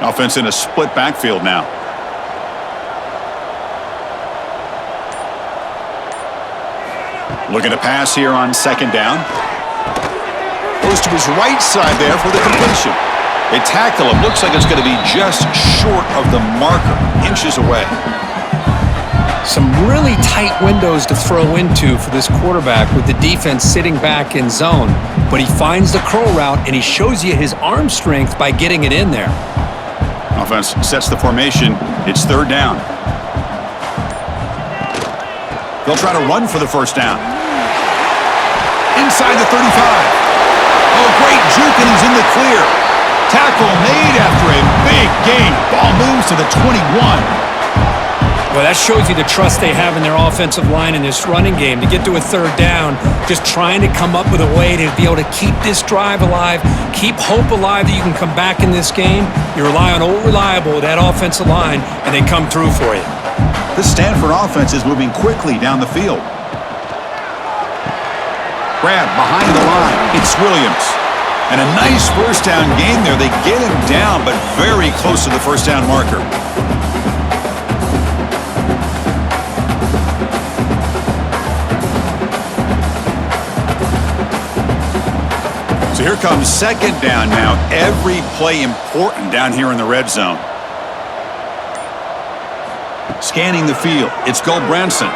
[SPEAKER 1] Offense in a split backfield now. Looking to pass here on second down. Goes to his right side there for the completion. They tackle him. Looks like it's going to be just short of the marker. Inches away.
[SPEAKER 2] Some really tight windows to throw into for this quarterback with the defense sitting back in zone. But he finds the curl route, and he shows you his arm strength by getting it in there.
[SPEAKER 1] Offense sets the formation. It's third down. They'll try to run for the first down. Inside the 35. Oh, great juke, and he's in the clear. Tackle made after a big gain. Ball moves to the 21.
[SPEAKER 2] Well, that shows you the trust they have in their offensive line in this running game. To get to a third down, just trying to come up with a way to be able to keep this drive alive, keep hope alive that you can come back in this game. You rely on old reliable, that offensive line, and they come through for you.
[SPEAKER 1] The Stanford offense is moving quickly down the field. Grab behind the line. It's Williams. And a nice first down game there. They get him down, but very close to the first down marker. So here comes second down now. Every play important down here in the red zone. Scanning the field. It's Goldbranson.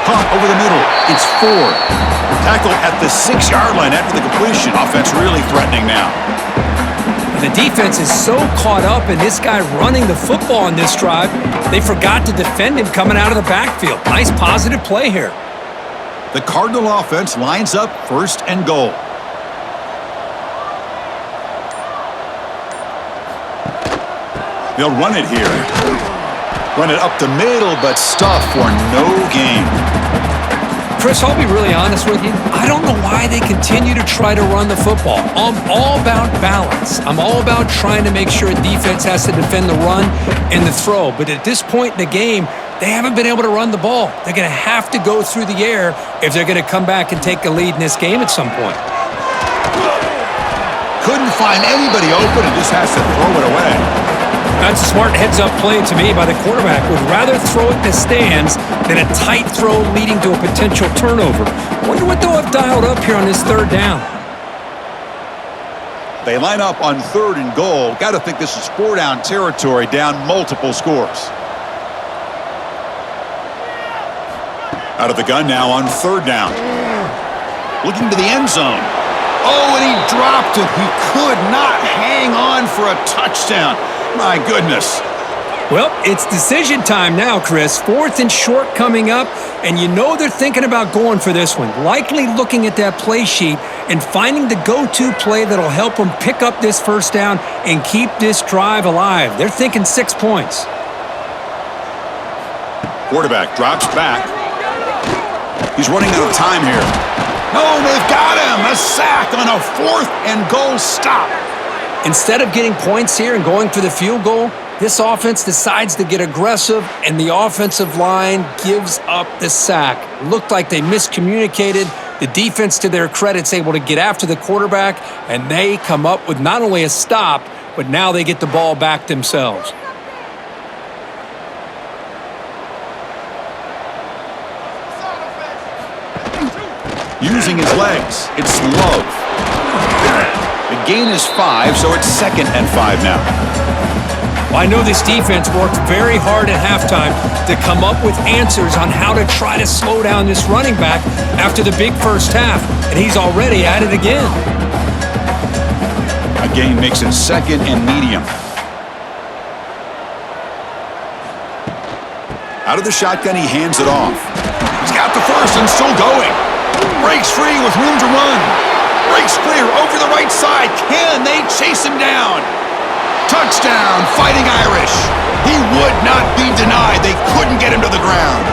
[SPEAKER 1] Pump over the middle. It's Ford. Tackle at the 6-yard line after the completion. Offense really threatening now.
[SPEAKER 2] The defense is so caught up in this guy running the football on this drive, they forgot to defend him coming out of the backfield. Nice positive play here.
[SPEAKER 1] The Cardinal offense lines up first and goal. They'll run it here. Run it up the middle, but stuff for no gain.
[SPEAKER 2] Chris, I'll be really honest with you. I don't know why they continue to try to run the football. I'm all about balance. I'm all about trying to make sure a defense has to defend the run and the throw. But at this point in the game, they haven't been able to run the ball. They're going to have to go through the air if they're going to come back and take a lead in this game at some point.
[SPEAKER 1] Couldn't find anybody open and just has to throw it away.
[SPEAKER 2] That's a smart heads-up play to me by the quarterback. Would rather throw it in the stands than a tight throw leading to a potential turnover. Wonder what they'll have dialed up here on this third down.
[SPEAKER 1] They line up on third and goal. Got to think this is 4-down territory, down multiple scores. Out of the gun now on third down. Looking to the end zone. Oh, and he dropped it. He could not hang on for a touchdown. My goodness.
[SPEAKER 2] Well, it's decision time now, Chris. 4th and short coming up, and you know they're thinking about going for this one. Likely looking at that play sheet and finding the go-to play that'll help them pick up this first down and keep this drive alive. They're thinking 6 points.
[SPEAKER 1] Quarterback drops back. He's running out of time here. No, they've got him. A sack on a 4th and goal stop.
[SPEAKER 2] Instead of getting points here and going for the field goal, this offense decides to get aggressive, and the offensive line gives up the sack. Looked like they miscommunicated. The defense, to their credit, is able to get after the quarterback, and they come up with not only a stop, but now they get the ball back themselves.
[SPEAKER 1] Using his legs, it's Love. The gain is 5, so it's 2nd and 5 now.
[SPEAKER 2] Well, I know this defense worked very hard at halftime to come up with answers on how to try to slow down this running back after the big first half, and he's already at it again.
[SPEAKER 1] A gain makes it 2nd and medium. Out of the shotgun, he hands it off. He's got the first and still going. Breaks free with room to run. Breaks clear over the right side. Can they chase him down? Touchdown, Fighting Irish. He would not be denied. They couldn't get him to the ground.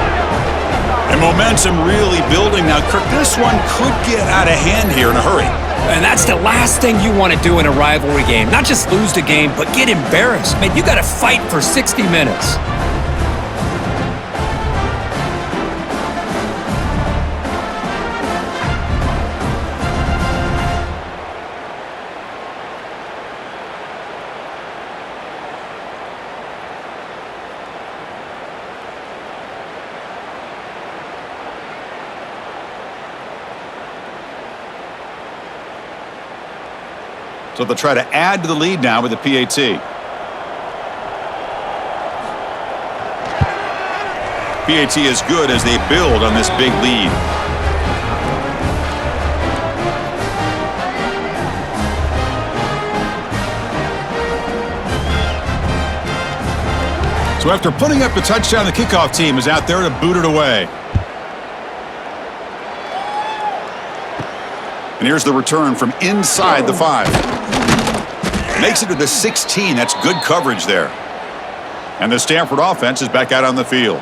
[SPEAKER 1] And momentum really building now. Kirk, this one could get out of hand here in a hurry.
[SPEAKER 2] And that's the last thing you want to do in a rivalry game. Not just lose the game, but get embarrassed. Man, you got to fight for 60 minutes.
[SPEAKER 1] So they'll try to add to the lead now with the PAT. PAT is good as they build on this big lead. So after putting up the touchdown, the kickoff team is out there to boot it away. And here's the return from inside the 5. Makes it to the 16. That's good coverage there. And the Stanford offense is back out on the field.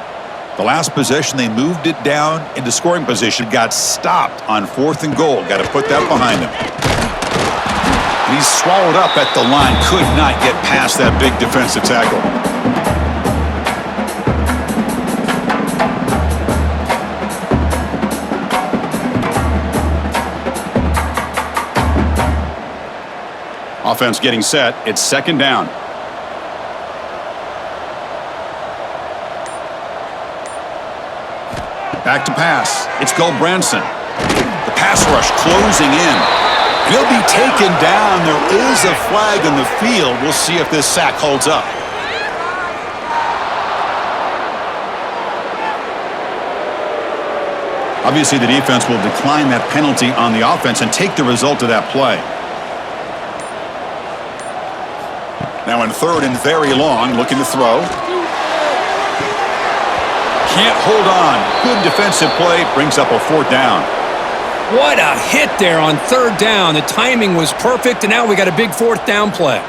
[SPEAKER 1] The last possession, they moved it down into scoring position, got stopped on 4th and goal. Got to put that behind him. And he's swallowed up at the line. Could not get past that big defensive tackle. Offense getting set. It's 2nd down. Back to pass. It's Branson. The pass rush closing in. He'll be taken down. There is a flag on the field. We'll see if this sack holds up. Obviously, the defense will decline that penalty on the offense and take the result of that play. Now in 3rd and very long, looking to throw. Can't hold on. Good defensive play. Brings up a 4th down.
[SPEAKER 2] What a hit there on 3rd down. The timing was perfect, and now we got a big 4th down play.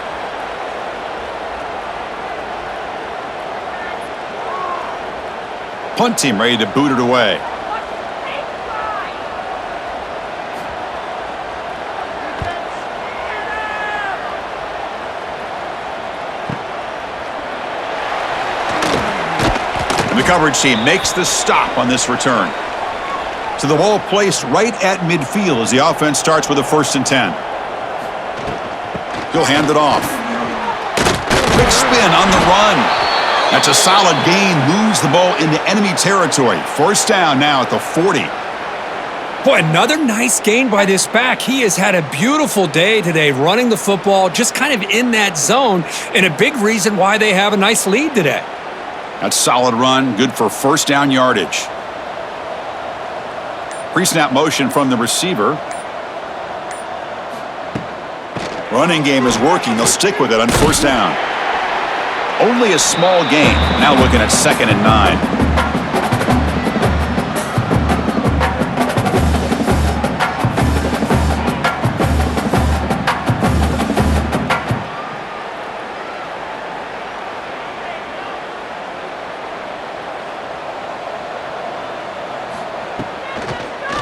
[SPEAKER 1] Punt team ready to boot it away. And the coverage team makes the stop on this return. So the ball placed right at midfield as the offense starts with a 1st and 10. He'll hand it off. Quick spin on the run. That's a solid gain. Moves the ball into enemy territory. 1st down now at the 40.
[SPEAKER 2] Boy, another nice gain by this back. He has had a beautiful day today running the football, just kind of in that zone, and a big reason why they have a nice lead today.
[SPEAKER 1] That's solid run. Good for 1st down yardage. Pre-snap motion from the receiver. Running game is working. They'll stick with it on 1st down. Only a small gain. Now looking at 2nd and 9.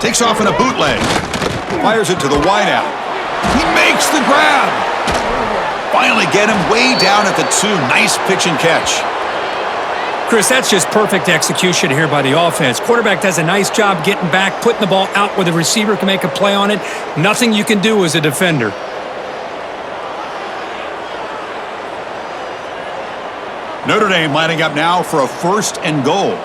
[SPEAKER 1] Takes off in a bootleg. Fires it to the wideout. He makes the grab. Finally get him way down at the 2. Nice pitch and catch.
[SPEAKER 2] Chris, that's just perfect execution here by the offense. Quarterback does a nice job getting back, putting the ball out where the receiver can make a play on it. Nothing you can do as a defender.
[SPEAKER 1] Notre Dame lining up now for a 1st and goal.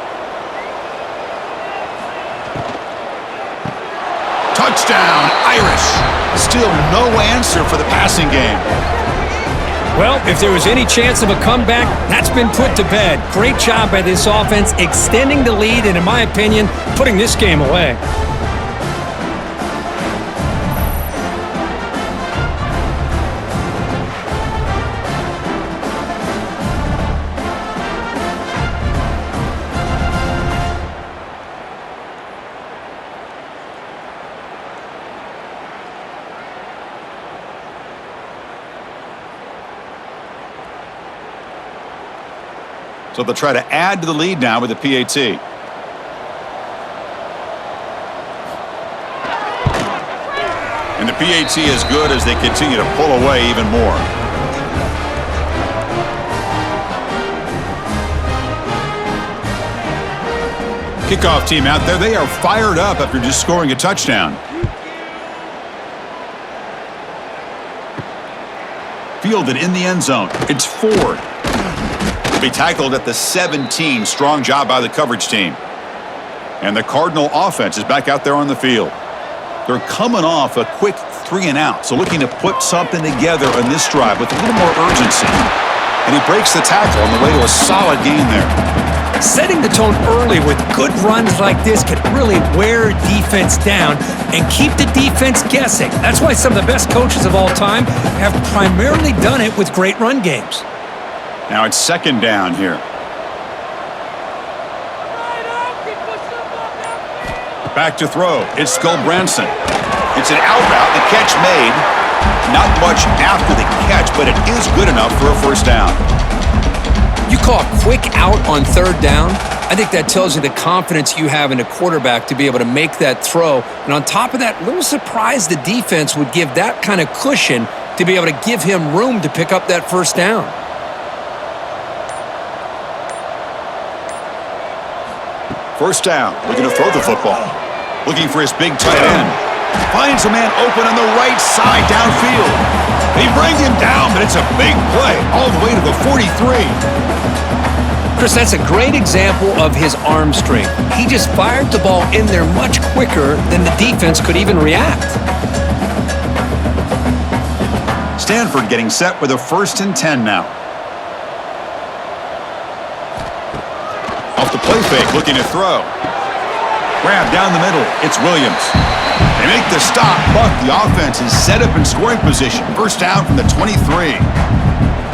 [SPEAKER 1] Touchdown, Irish. Still no answer for the passing game.
[SPEAKER 2] Well, if there was any chance of a comeback, that's been put to bed. Great job by this offense, extending the lead, and in my opinion, putting this game away.
[SPEAKER 1] So they'll try to add to the lead now with the PAT. And the PAT is good as they continue to pull away even more. Kickoff team out there. They are fired up after just scoring a touchdown. Fielded in the end zone. It's Ford. Be tackled at the 17. Strong job by the coverage team. And the Cardinal offense is back out there on the field. They're coming off a quick 3 and out, so looking to put something together on this drive with a little more urgency. And he breaks the tackle on the way to a solid gain there.
[SPEAKER 2] Setting the tone early with good runs like this can really wear defense down and keep the defense guessing. That's why some of the best coaches of all time have primarily done it with great run games.
[SPEAKER 1] Now it's second down here. Back to throw. It's Branson. It's an out route. The catch made. Not much after the catch, but it is good enough for a first down.
[SPEAKER 2] You call a quick out on third down? I think that tells you the confidence you have in a quarterback to be able to make that throw. And on top of that, a little surprised the defense would give that kind of cushion to be able to give him room to pick up that first down.
[SPEAKER 1] First down. Looking to throw the football. Looking for his big tight end. Finds a man open on the right side downfield. They bring him down, but it's a big play all the way to the 43.
[SPEAKER 2] Chris, that's a great example of his arm strength. He just fired the ball in there much quicker than the defense could even react.
[SPEAKER 1] Stanford getting set with a 1st and 10 now. Off the play fake, looking to throw. Grab down the middle. It's Williams. They make the stop, but the offense is set up in scoring position. First down from the 23.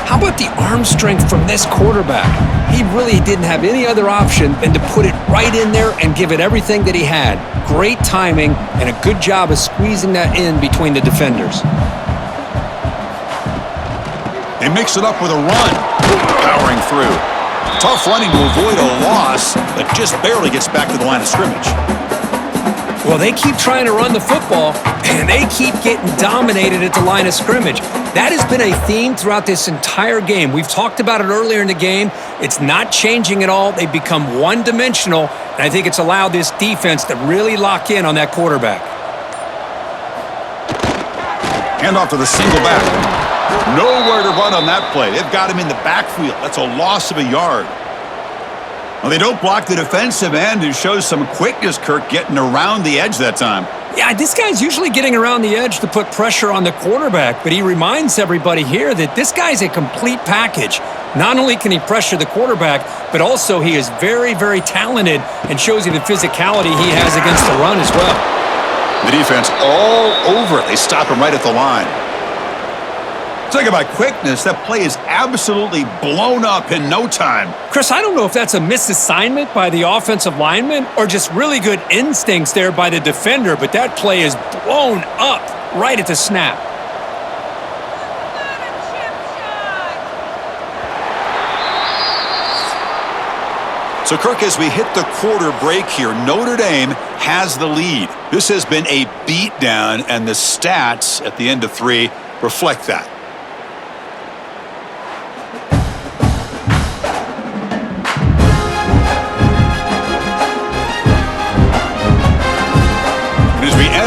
[SPEAKER 2] How about the arm strength from this quarterback? He really didn't have any other option than to put it right in there and give it everything that he had. Great timing and a good job of squeezing that in between the defenders.
[SPEAKER 1] They mix it up with a run. Powering through. Tough running to avoid a loss, but just barely gets back to the line of scrimmage.
[SPEAKER 2] Well, they keep trying to run the football, and they keep getting dominated at the line of scrimmage. That has been a theme throughout this entire game. We've talked about it earlier in the game. It's not changing at all. They've become one-dimensional, and I think it's allowed this defense to really lock in on that quarterback.
[SPEAKER 1] Hand off to the single back. Nowhere to run on that play. They've got him in the backfield. That's a loss of a yard. Well, they don't block the defensive end, who shows some quickness, Kirk, getting around the edge that time.
[SPEAKER 2] Yeah, this guy's usually getting around the edge to put pressure on the quarterback, but he reminds everybody here that this guy's a complete package. Not only can he pressure the quarterback, but also he is very, very talented and shows you the physicality he has against the run as well.
[SPEAKER 1] The defense all over it. They stop him right at the line. Talk about quickness. That play is absolutely blown up in no time.
[SPEAKER 2] Chris, I don't know if that's a misassignment by the offensive lineman or just really good instincts there by the defender, but that play is blown up right at the snap.
[SPEAKER 1] So, Kirk, as we hit the quarter break here, Notre Dame has the lead. This has been a beatdown, and the stats at the end of 3 reflect that.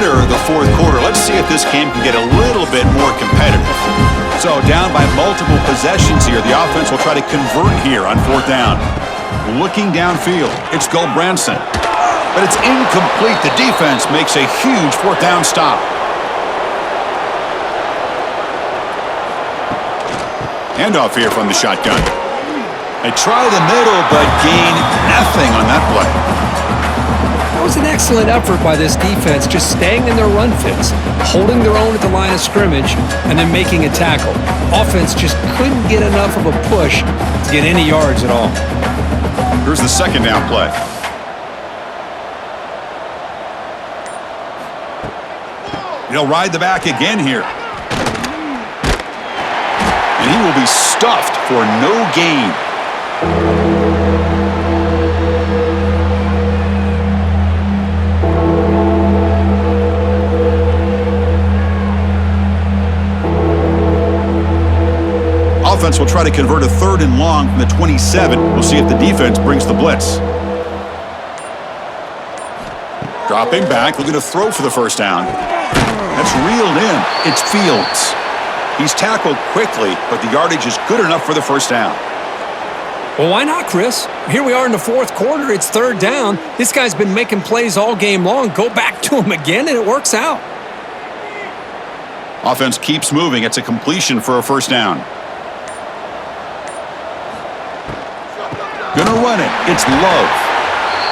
[SPEAKER 1] The fourth quarter. Let's see if this game can get a little bit more competitive. So down by multiple possessions here. The offense will try to convert here on 4th down. Looking downfield. It's Branson. But it's incomplete. The defense makes a huge 4th down stop. Handoff here from the shotgun. They try the middle, but gain nothing on that play.
[SPEAKER 2] It was an excellent effort by this defense, just staying in their run fits, holding their own at the line of scrimmage, and then making a tackle. Offense just couldn't get enough of a push to get any yards at all.
[SPEAKER 1] Here's the 2nd down play. He'll ride the back again here. And he will be stuffed for no gain. Offense will try to convert a 3rd and long from the 27. We'll see if the defense brings the blitz. Dropping back, looking to throw for the first down. That's reeled in. It's Fields. He's tackled quickly, but the yardage is good enough for the first down.
[SPEAKER 2] Well, why not, Chris? Here we are in the 4th quarter. It's 3rd down. This guy's been making plays all game long. Go back to him again, and it works out.
[SPEAKER 1] Offense keeps moving. It's a completion for a first down. Gonna run it. It's Love.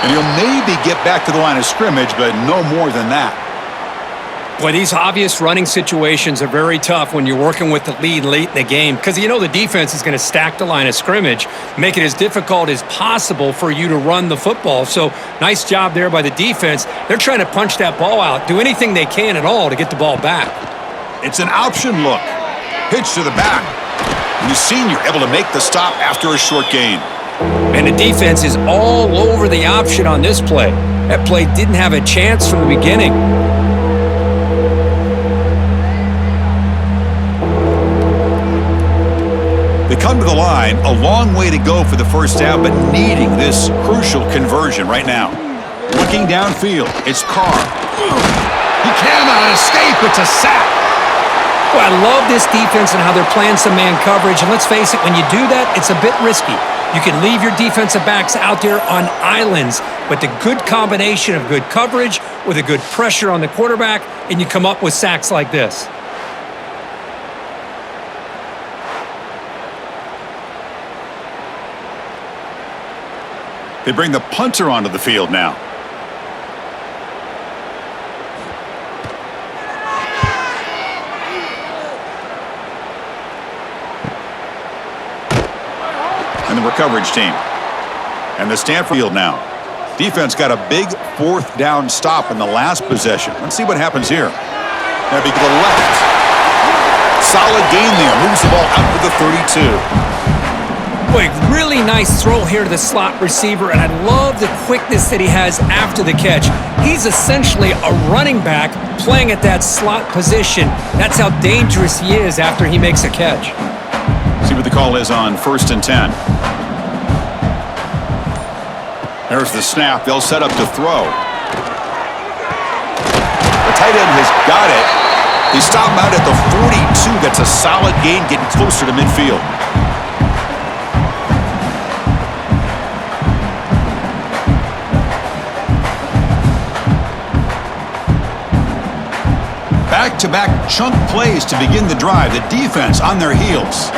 [SPEAKER 1] And he'll maybe get back to the line of scrimmage, but no more than that.
[SPEAKER 2] Boy, these obvious running situations are very tough when you're working with the lead late in the game because you know the defense is going to stack the line of scrimmage, make it as difficult as possible for you to run the football. So nice job there by the defense. They're trying to punch that ball out, do anything they can at all to get the ball back.
[SPEAKER 1] It's an option look. Pitch to the back. And the senior able to make the stop after a short gain.
[SPEAKER 2] And the defense is all over the option on this play. That play didn't have a chance from the beginning.
[SPEAKER 1] They come to the line, a long way to go for the first down, but needing this crucial conversion right now. Looking downfield, it's Carr. He cannot escape, it's a sack.
[SPEAKER 2] Well, I love this defense and how they're playing some man coverage, and let's face it, when you do that, it's a bit risky. You can leave your defensive backs out there on islands, but the good combination of good coverage with a good pressure on the quarterback, and you come up with sacks like this.
[SPEAKER 1] They bring the punter onto the field now. And the coverage team. And the Stanford field now. Defense got a big fourth down stop in the last possession. Let's see what happens here. That'll be to the left. Solid gain there. Moves the ball out to the 32.
[SPEAKER 2] Boy, really nice throw here to the slot receiver, and I love the quickness that he has after the catch. He's essentially a running back playing at that slot position. That's how dangerous he is after he makes a catch.
[SPEAKER 1] See what the call is on 1st and 10. There's the snap. They'll set up to throw. The tight end has got it. They stop him out at the 42. That's a solid gain, getting closer to midfield. Back-to-back chunk plays to begin the drive. The defense on their heels.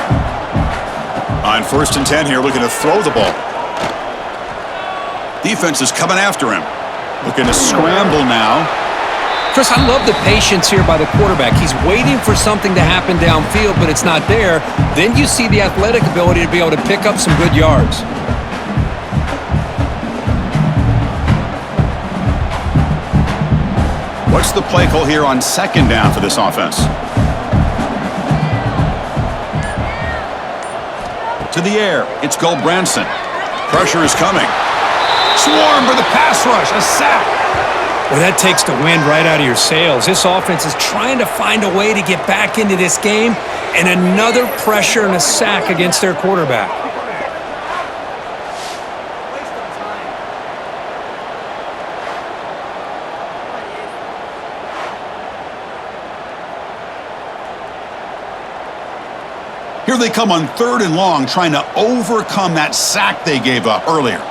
[SPEAKER 1] On 1st and 10 here, looking to throw the ball. Defense is coming after him. Looking to scramble now.
[SPEAKER 2] Chris, I love the patience here by the quarterback. He's waiting for something to happen downfield, but it's not there. Then you see the athletic ability to be able to pick up some good yards.
[SPEAKER 1] What's the play call here on 2nd down for this offense? To the air, it's Branson. Pressure is coming. Swarm for the pass rush, a sack.
[SPEAKER 2] Well, that takes the wind right out of your sails. This offense is trying to find a way to get back into this game, and another pressure and a sack against their quarterback.
[SPEAKER 1] Here they come on 3rd and long, trying to overcome that sack they gave up earlier.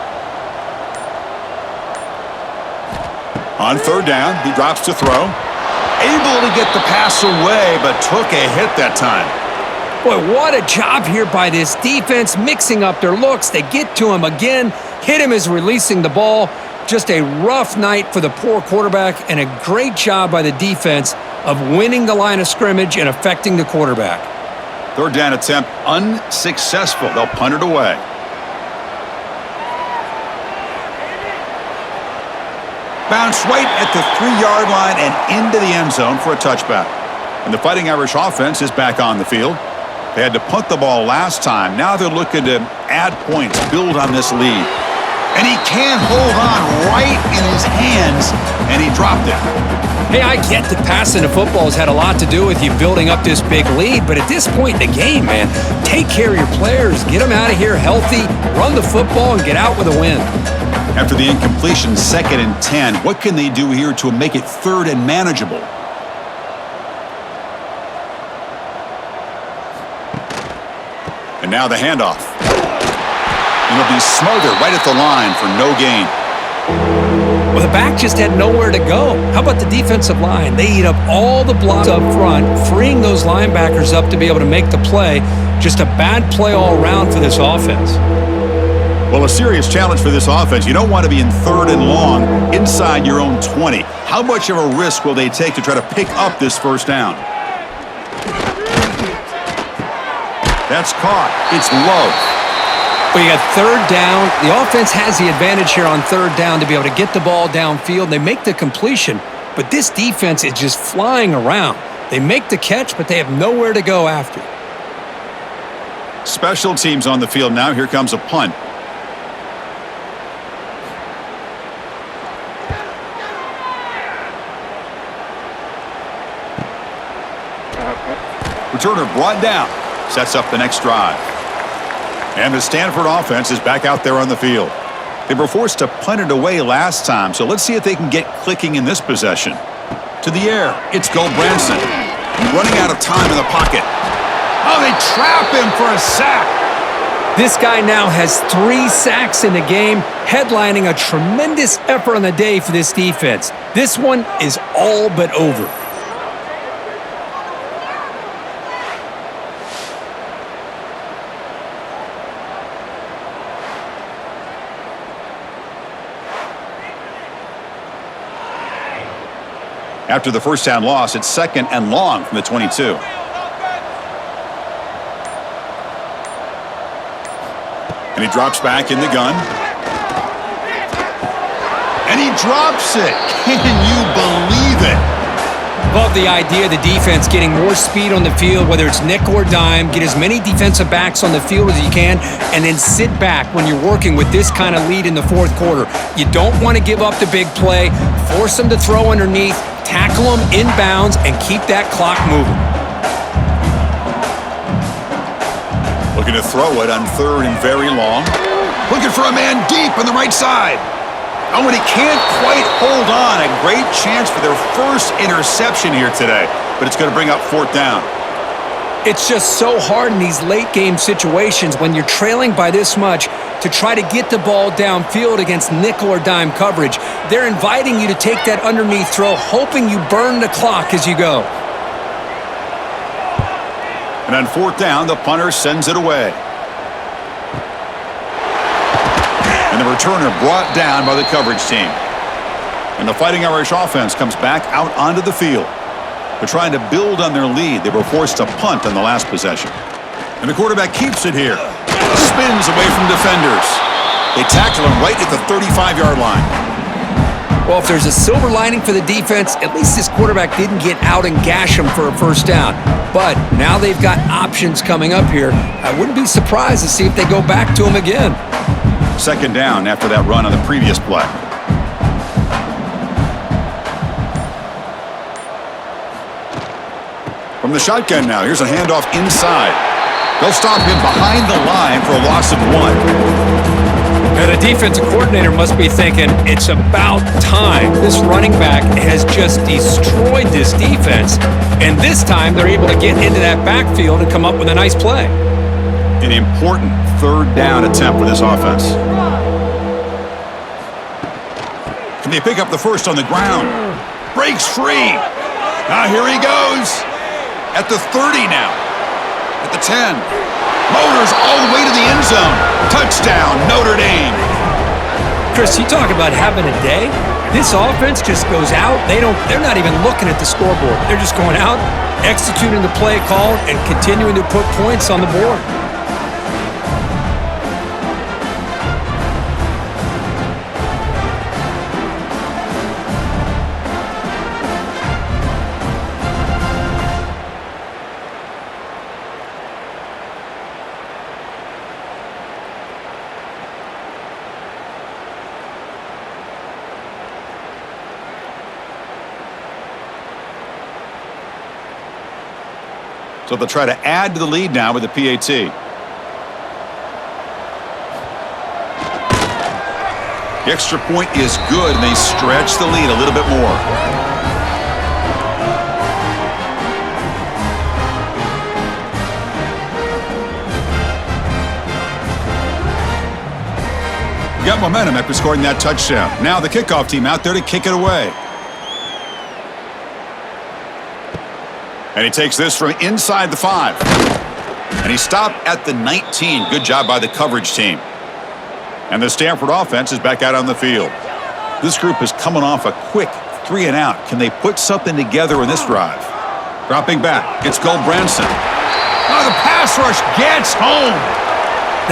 [SPEAKER 1] On 3rd down, he drops to throw. Able to get the pass away, but took a hit that time.
[SPEAKER 2] Boy, what a job here by this defense, mixing up their looks. They get to him again, hit him as releasing the ball. Just a rough night for the poor quarterback, and a great job by the defense of winning the line of scrimmage and affecting the quarterback.
[SPEAKER 1] 3rd down attempt unsuccessful. They'll punt it away. Bounce right at the 3-yard line and into the end zone for a touchback. And the Fighting Irish offense is back on the field. They had to punt the ball last time. Now they're looking to add points, build on this lead. And he can't hold on right in his hands, and he dropped it.
[SPEAKER 2] Hey, I get that passing the football has had a lot to do with you building up this big lead, but at this point in the game, man, take care of your players. Get them out of here healthy, run the football, and get out with a win.
[SPEAKER 1] After the incompletion, 2nd and 10, what can they do here to make it 3rd and manageable? And now the handoff. And it'll be smothered right at the line for no gain.
[SPEAKER 2] Well, the back just had nowhere to go. How about the defensive line? They eat up all the blocks up front, freeing those linebackers up to be able to make the play. Just a bad play all around for this offense.
[SPEAKER 1] Well, a serious challenge for this offense. You don't want to be in 3rd and long inside your own 20. How much of a risk will they take to try to pick up this first down? That's caught. It's low.
[SPEAKER 2] Well, you got 3rd down. The offense has the advantage here on 3rd down to be able to get the ball downfield. They make the completion, but this defense is just flying around. They make the catch, but they have nowhere to go after.
[SPEAKER 1] Special teams on the field now. Here comes a punt. Returner brought down. Sets up the next drive. And the Stanford offense is back out there on the field. They were forced to punt it away last time, so let's see if they can get clicking in this possession. To the air, it's Branson. Running out of time in the pocket. Oh, they trap him for a sack.
[SPEAKER 2] This guy now has 3 sacks in the game, headlining a tremendous effort on the day for this defense. This one is all but over.
[SPEAKER 1] After the first down loss, it's 2nd and long from the 22. And he drops back in the gun. And he drops it. Can you believe it?
[SPEAKER 2] Love the idea of the defense getting more speed on the field, whether it's nickel or dime, get as many defensive backs on the field as you can, and then sit back when you're working with this kind of lead in the 4th quarter. You don't want to give up the big play, force them to throw underneath, tackle them inbounds, and keep that clock moving.
[SPEAKER 1] Looking to throw it on 3rd and very long. Looking for a man deep on the right side. Oh, and he can't quite hold on. A great chance for their first interception here today, but it's going to bring up 4th down.
[SPEAKER 2] It's just so hard in these late-game situations when you're trailing by this much to try to get the ball downfield against nickel or dime coverage. They're inviting you to take that underneath throw, hoping you burn the clock as you go.
[SPEAKER 1] And on 4th down, the punter sends it away. And the returner brought down by the coverage team. And the Fighting Irish offense comes back out onto the field. They're trying to build on their lead. They were forced to punt on the last possession. And the quarterback keeps it here. Spins away from defenders. They tackle him right at the 35-yard line.
[SPEAKER 2] Well, if there's a silver lining for the defense, at least this quarterback didn't get out and gash him for a first down. But now they've got options coming up here. I wouldn't be surprised to see if they go back to him again.
[SPEAKER 1] 2nd down after that run on the previous play. From the shotgun now, here's a handoff inside. They'll stop him behind the line for a loss of 1.
[SPEAKER 2] Now, the defensive coordinator must be thinking, it's about time. This running back has just destroyed this defense, and this time they're able to get into that backfield and come up with a nice play.
[SPEAKER 1] An important 3rd down attempt for this offense. Can they pick up the first on the ground? Breaks free. Now here he goes. At the 30 now. At the 10. Motors all the way to the end zone. Touchdown, Notre Dame.
[SPEAKER 2] Chris, you talk about having a day. This offense just goes out. They're not even looking at the scoreboard. They're just going out, executing the play call, and continuing to put points on the board.
[SPEAKER 1] So they'll try to add to the lead now with the PAT. The extra point is good, and they stretch the lead a little bit more. Got momentum after scoring that touchdown. Now the kickoff team out there to kick it away. And he takes this from inside the 5. And he stopped at the 19. Good job by the coverage team. And the Stanford offense is back out on the field. This group is coming off a quick 3 and out. Can they put something together in this drive? Dropping back, it's Goldbranson. Oh, the pass rush gets home.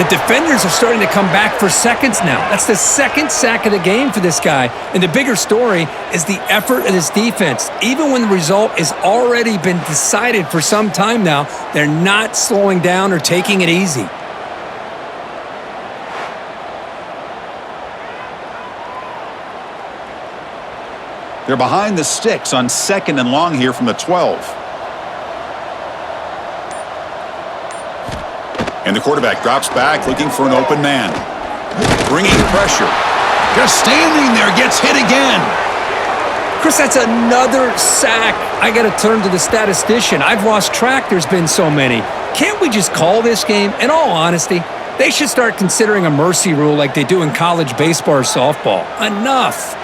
[SPEAKER 2] The defenders are starting to come back for seconds now. That's the second sack of the game for this guy. And the bigger story is the effort of this defense. Even when the result has already been decided for some time now, they're not slowing down or taking it easy.
[SPEAKER 1] They're behind the sticks on 2nd and long here from the 12. And the quarterback drops back looking for an open man. Bringing pressure. Just standing there, gets hit again.
[SPEAKER 2] Chris, that's another sack. I got to turn to the statistician. I've lost track. There's been so many. Can't we just call this game? In all honesty, they should start considering a mercy rule like they do in college baseball or softball. Enough.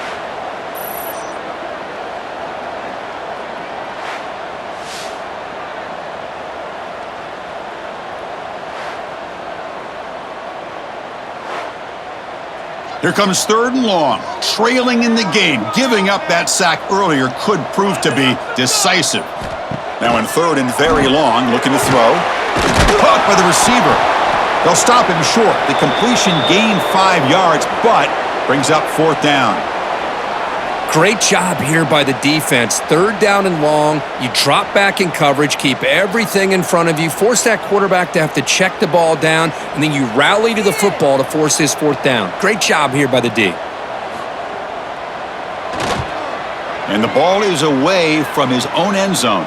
[SPEAKER 1] Here comes 3rd and long, trailing in the game. Giving up that sack earlier could prove to be decisive. Now in 3rd and very long, looking to throw. Caught by the receiver. They'll stop him short. The completion gained 5 yards, but brings up 4th down.
[SPEAKER 2] Great job here by the defense. 3rd down and long. You drop back in coverage, keep everything in front of you, force that quarterback to have to check the ball down, and then you rally to the football to force his 4th down. Great job here by the D.
[SPEAKER 1] And the ball is away from his own end zone.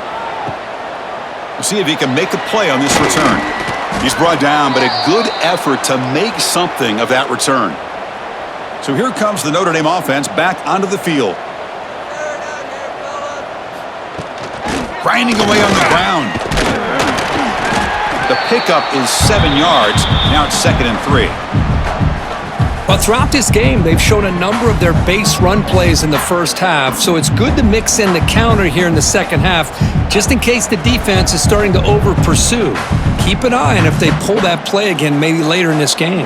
[SPEAKER 1] We'll see if he can make a play on this return. He's brought down, but a good effort to make something of that return. So here comes the Notre Dame offense back onto the field. Grinding away on the ground. The pickup is 7 yards. Now it's 2nd and 3.
[SPEAKER 2] But throughout this game, they've shown a number of their base run plays in the first half, so it's good to mix in the counter here in the second half, just in case the defense is starting to over-pursue. Keep an eye on if they pull that play again maybe later in this game.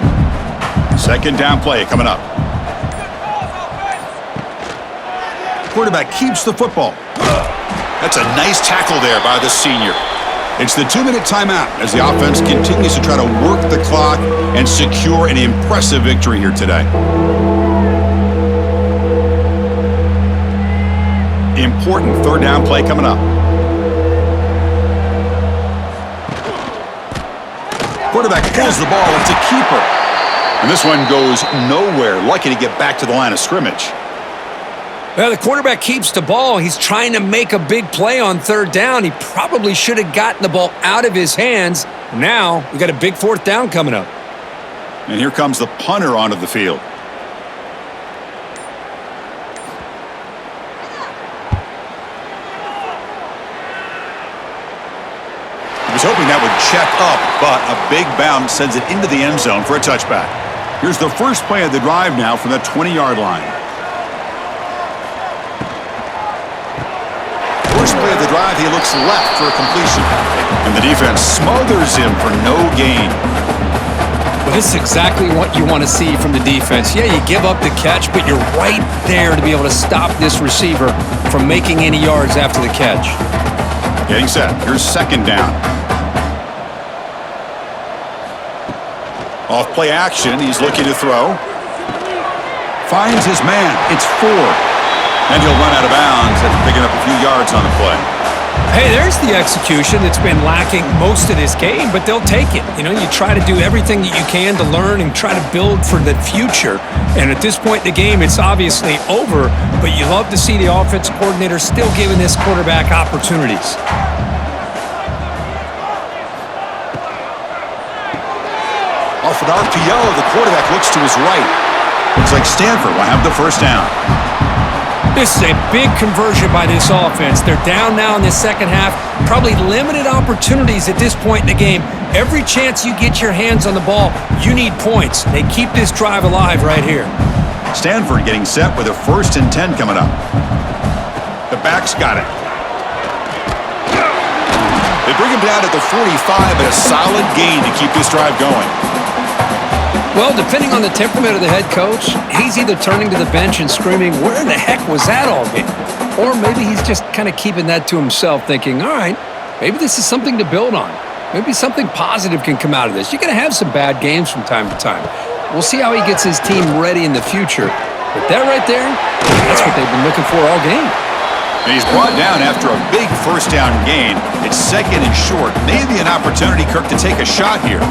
[SPEAKER 1] 2nd down play coming up. Quarterback keeps the football. That's a nice tackle there by the senior. It's the 2-minute timeout as the offense continues to try to work the clock and secure an impressive victory here today. Important 3rd down play coming up. Quarterback pulls the ball. It's a keeper. And this one goes nowhere. Lucky to get back to the line of scrimmage.
[SPEAKER 2] Well, the quarterback keeps the ball. He's trying to make a big play on 3rd down. He probably should have gotten the ball out of his hands. Now, we got a big 4th down coming up.
[SPEAKER 1] And here comes the punter onto the field. He was hoping that would check up, but a big bounce sends it into the end zone for a touchback. Here's the first play of the drive now from the 20-yard line. First play of the drive, he looks left for a completion. And the defense smothers him for no gain.
[SPEAKER 2] Well, this is exactly what you want to see from the defense. Yeah, you give up the catch, but you're right there to be able to stop this receiver from making any yards after the catch.
[SPEAKER 1] Getting set. Here's 2nd down. Off play action, he's looking to throw. Finds his man. It's 4. And he'll run out of bounds after picking up a few yards on the play.
[SPEAKER 2] Hey, there's the execution that's been lacking most of this game, but they'll take it. You know, you try to do everything that you can to learn and try to build for the future. And at this point in the game, it's obviously over, but you love to see the offensive coordinator still giving this quarterback opportunities.
[SPEAKER 1] Off an RPO, the quarterback looks to his right. Looks like Stanford will have the 1st down.
[SPEAKER 2] This is a big conversion by this offense. They're down now in the second half. Probably limited opportunities at this point in the game. Every chance you get your hands on the ball, you need points. They keep this drive alive right here.
[SPEAKER 1] Stanford getting set with a 1st and 10 coming up. The back's got it. They bring him down at the 45, but a solid gain to keep this drive going.
[SPEAKER 2] Well, depending on the temperament of the head coach, he's either turning to the bench and screaming, where the heck was that all game? Or maybe he's just kind of keeping that to himself, thinking, all right, maybe this is something to build on. Maybe something positive can come out of this. You're going to have some bad games from time to time. We'll see how he gets his team ready in the future. But that right there, that's what they've been looking for all game.
[SPEAKER 1] And he's brought down after a big first down gain. It's second and short. Maybe an opportunity, Kirk, to take a shot here.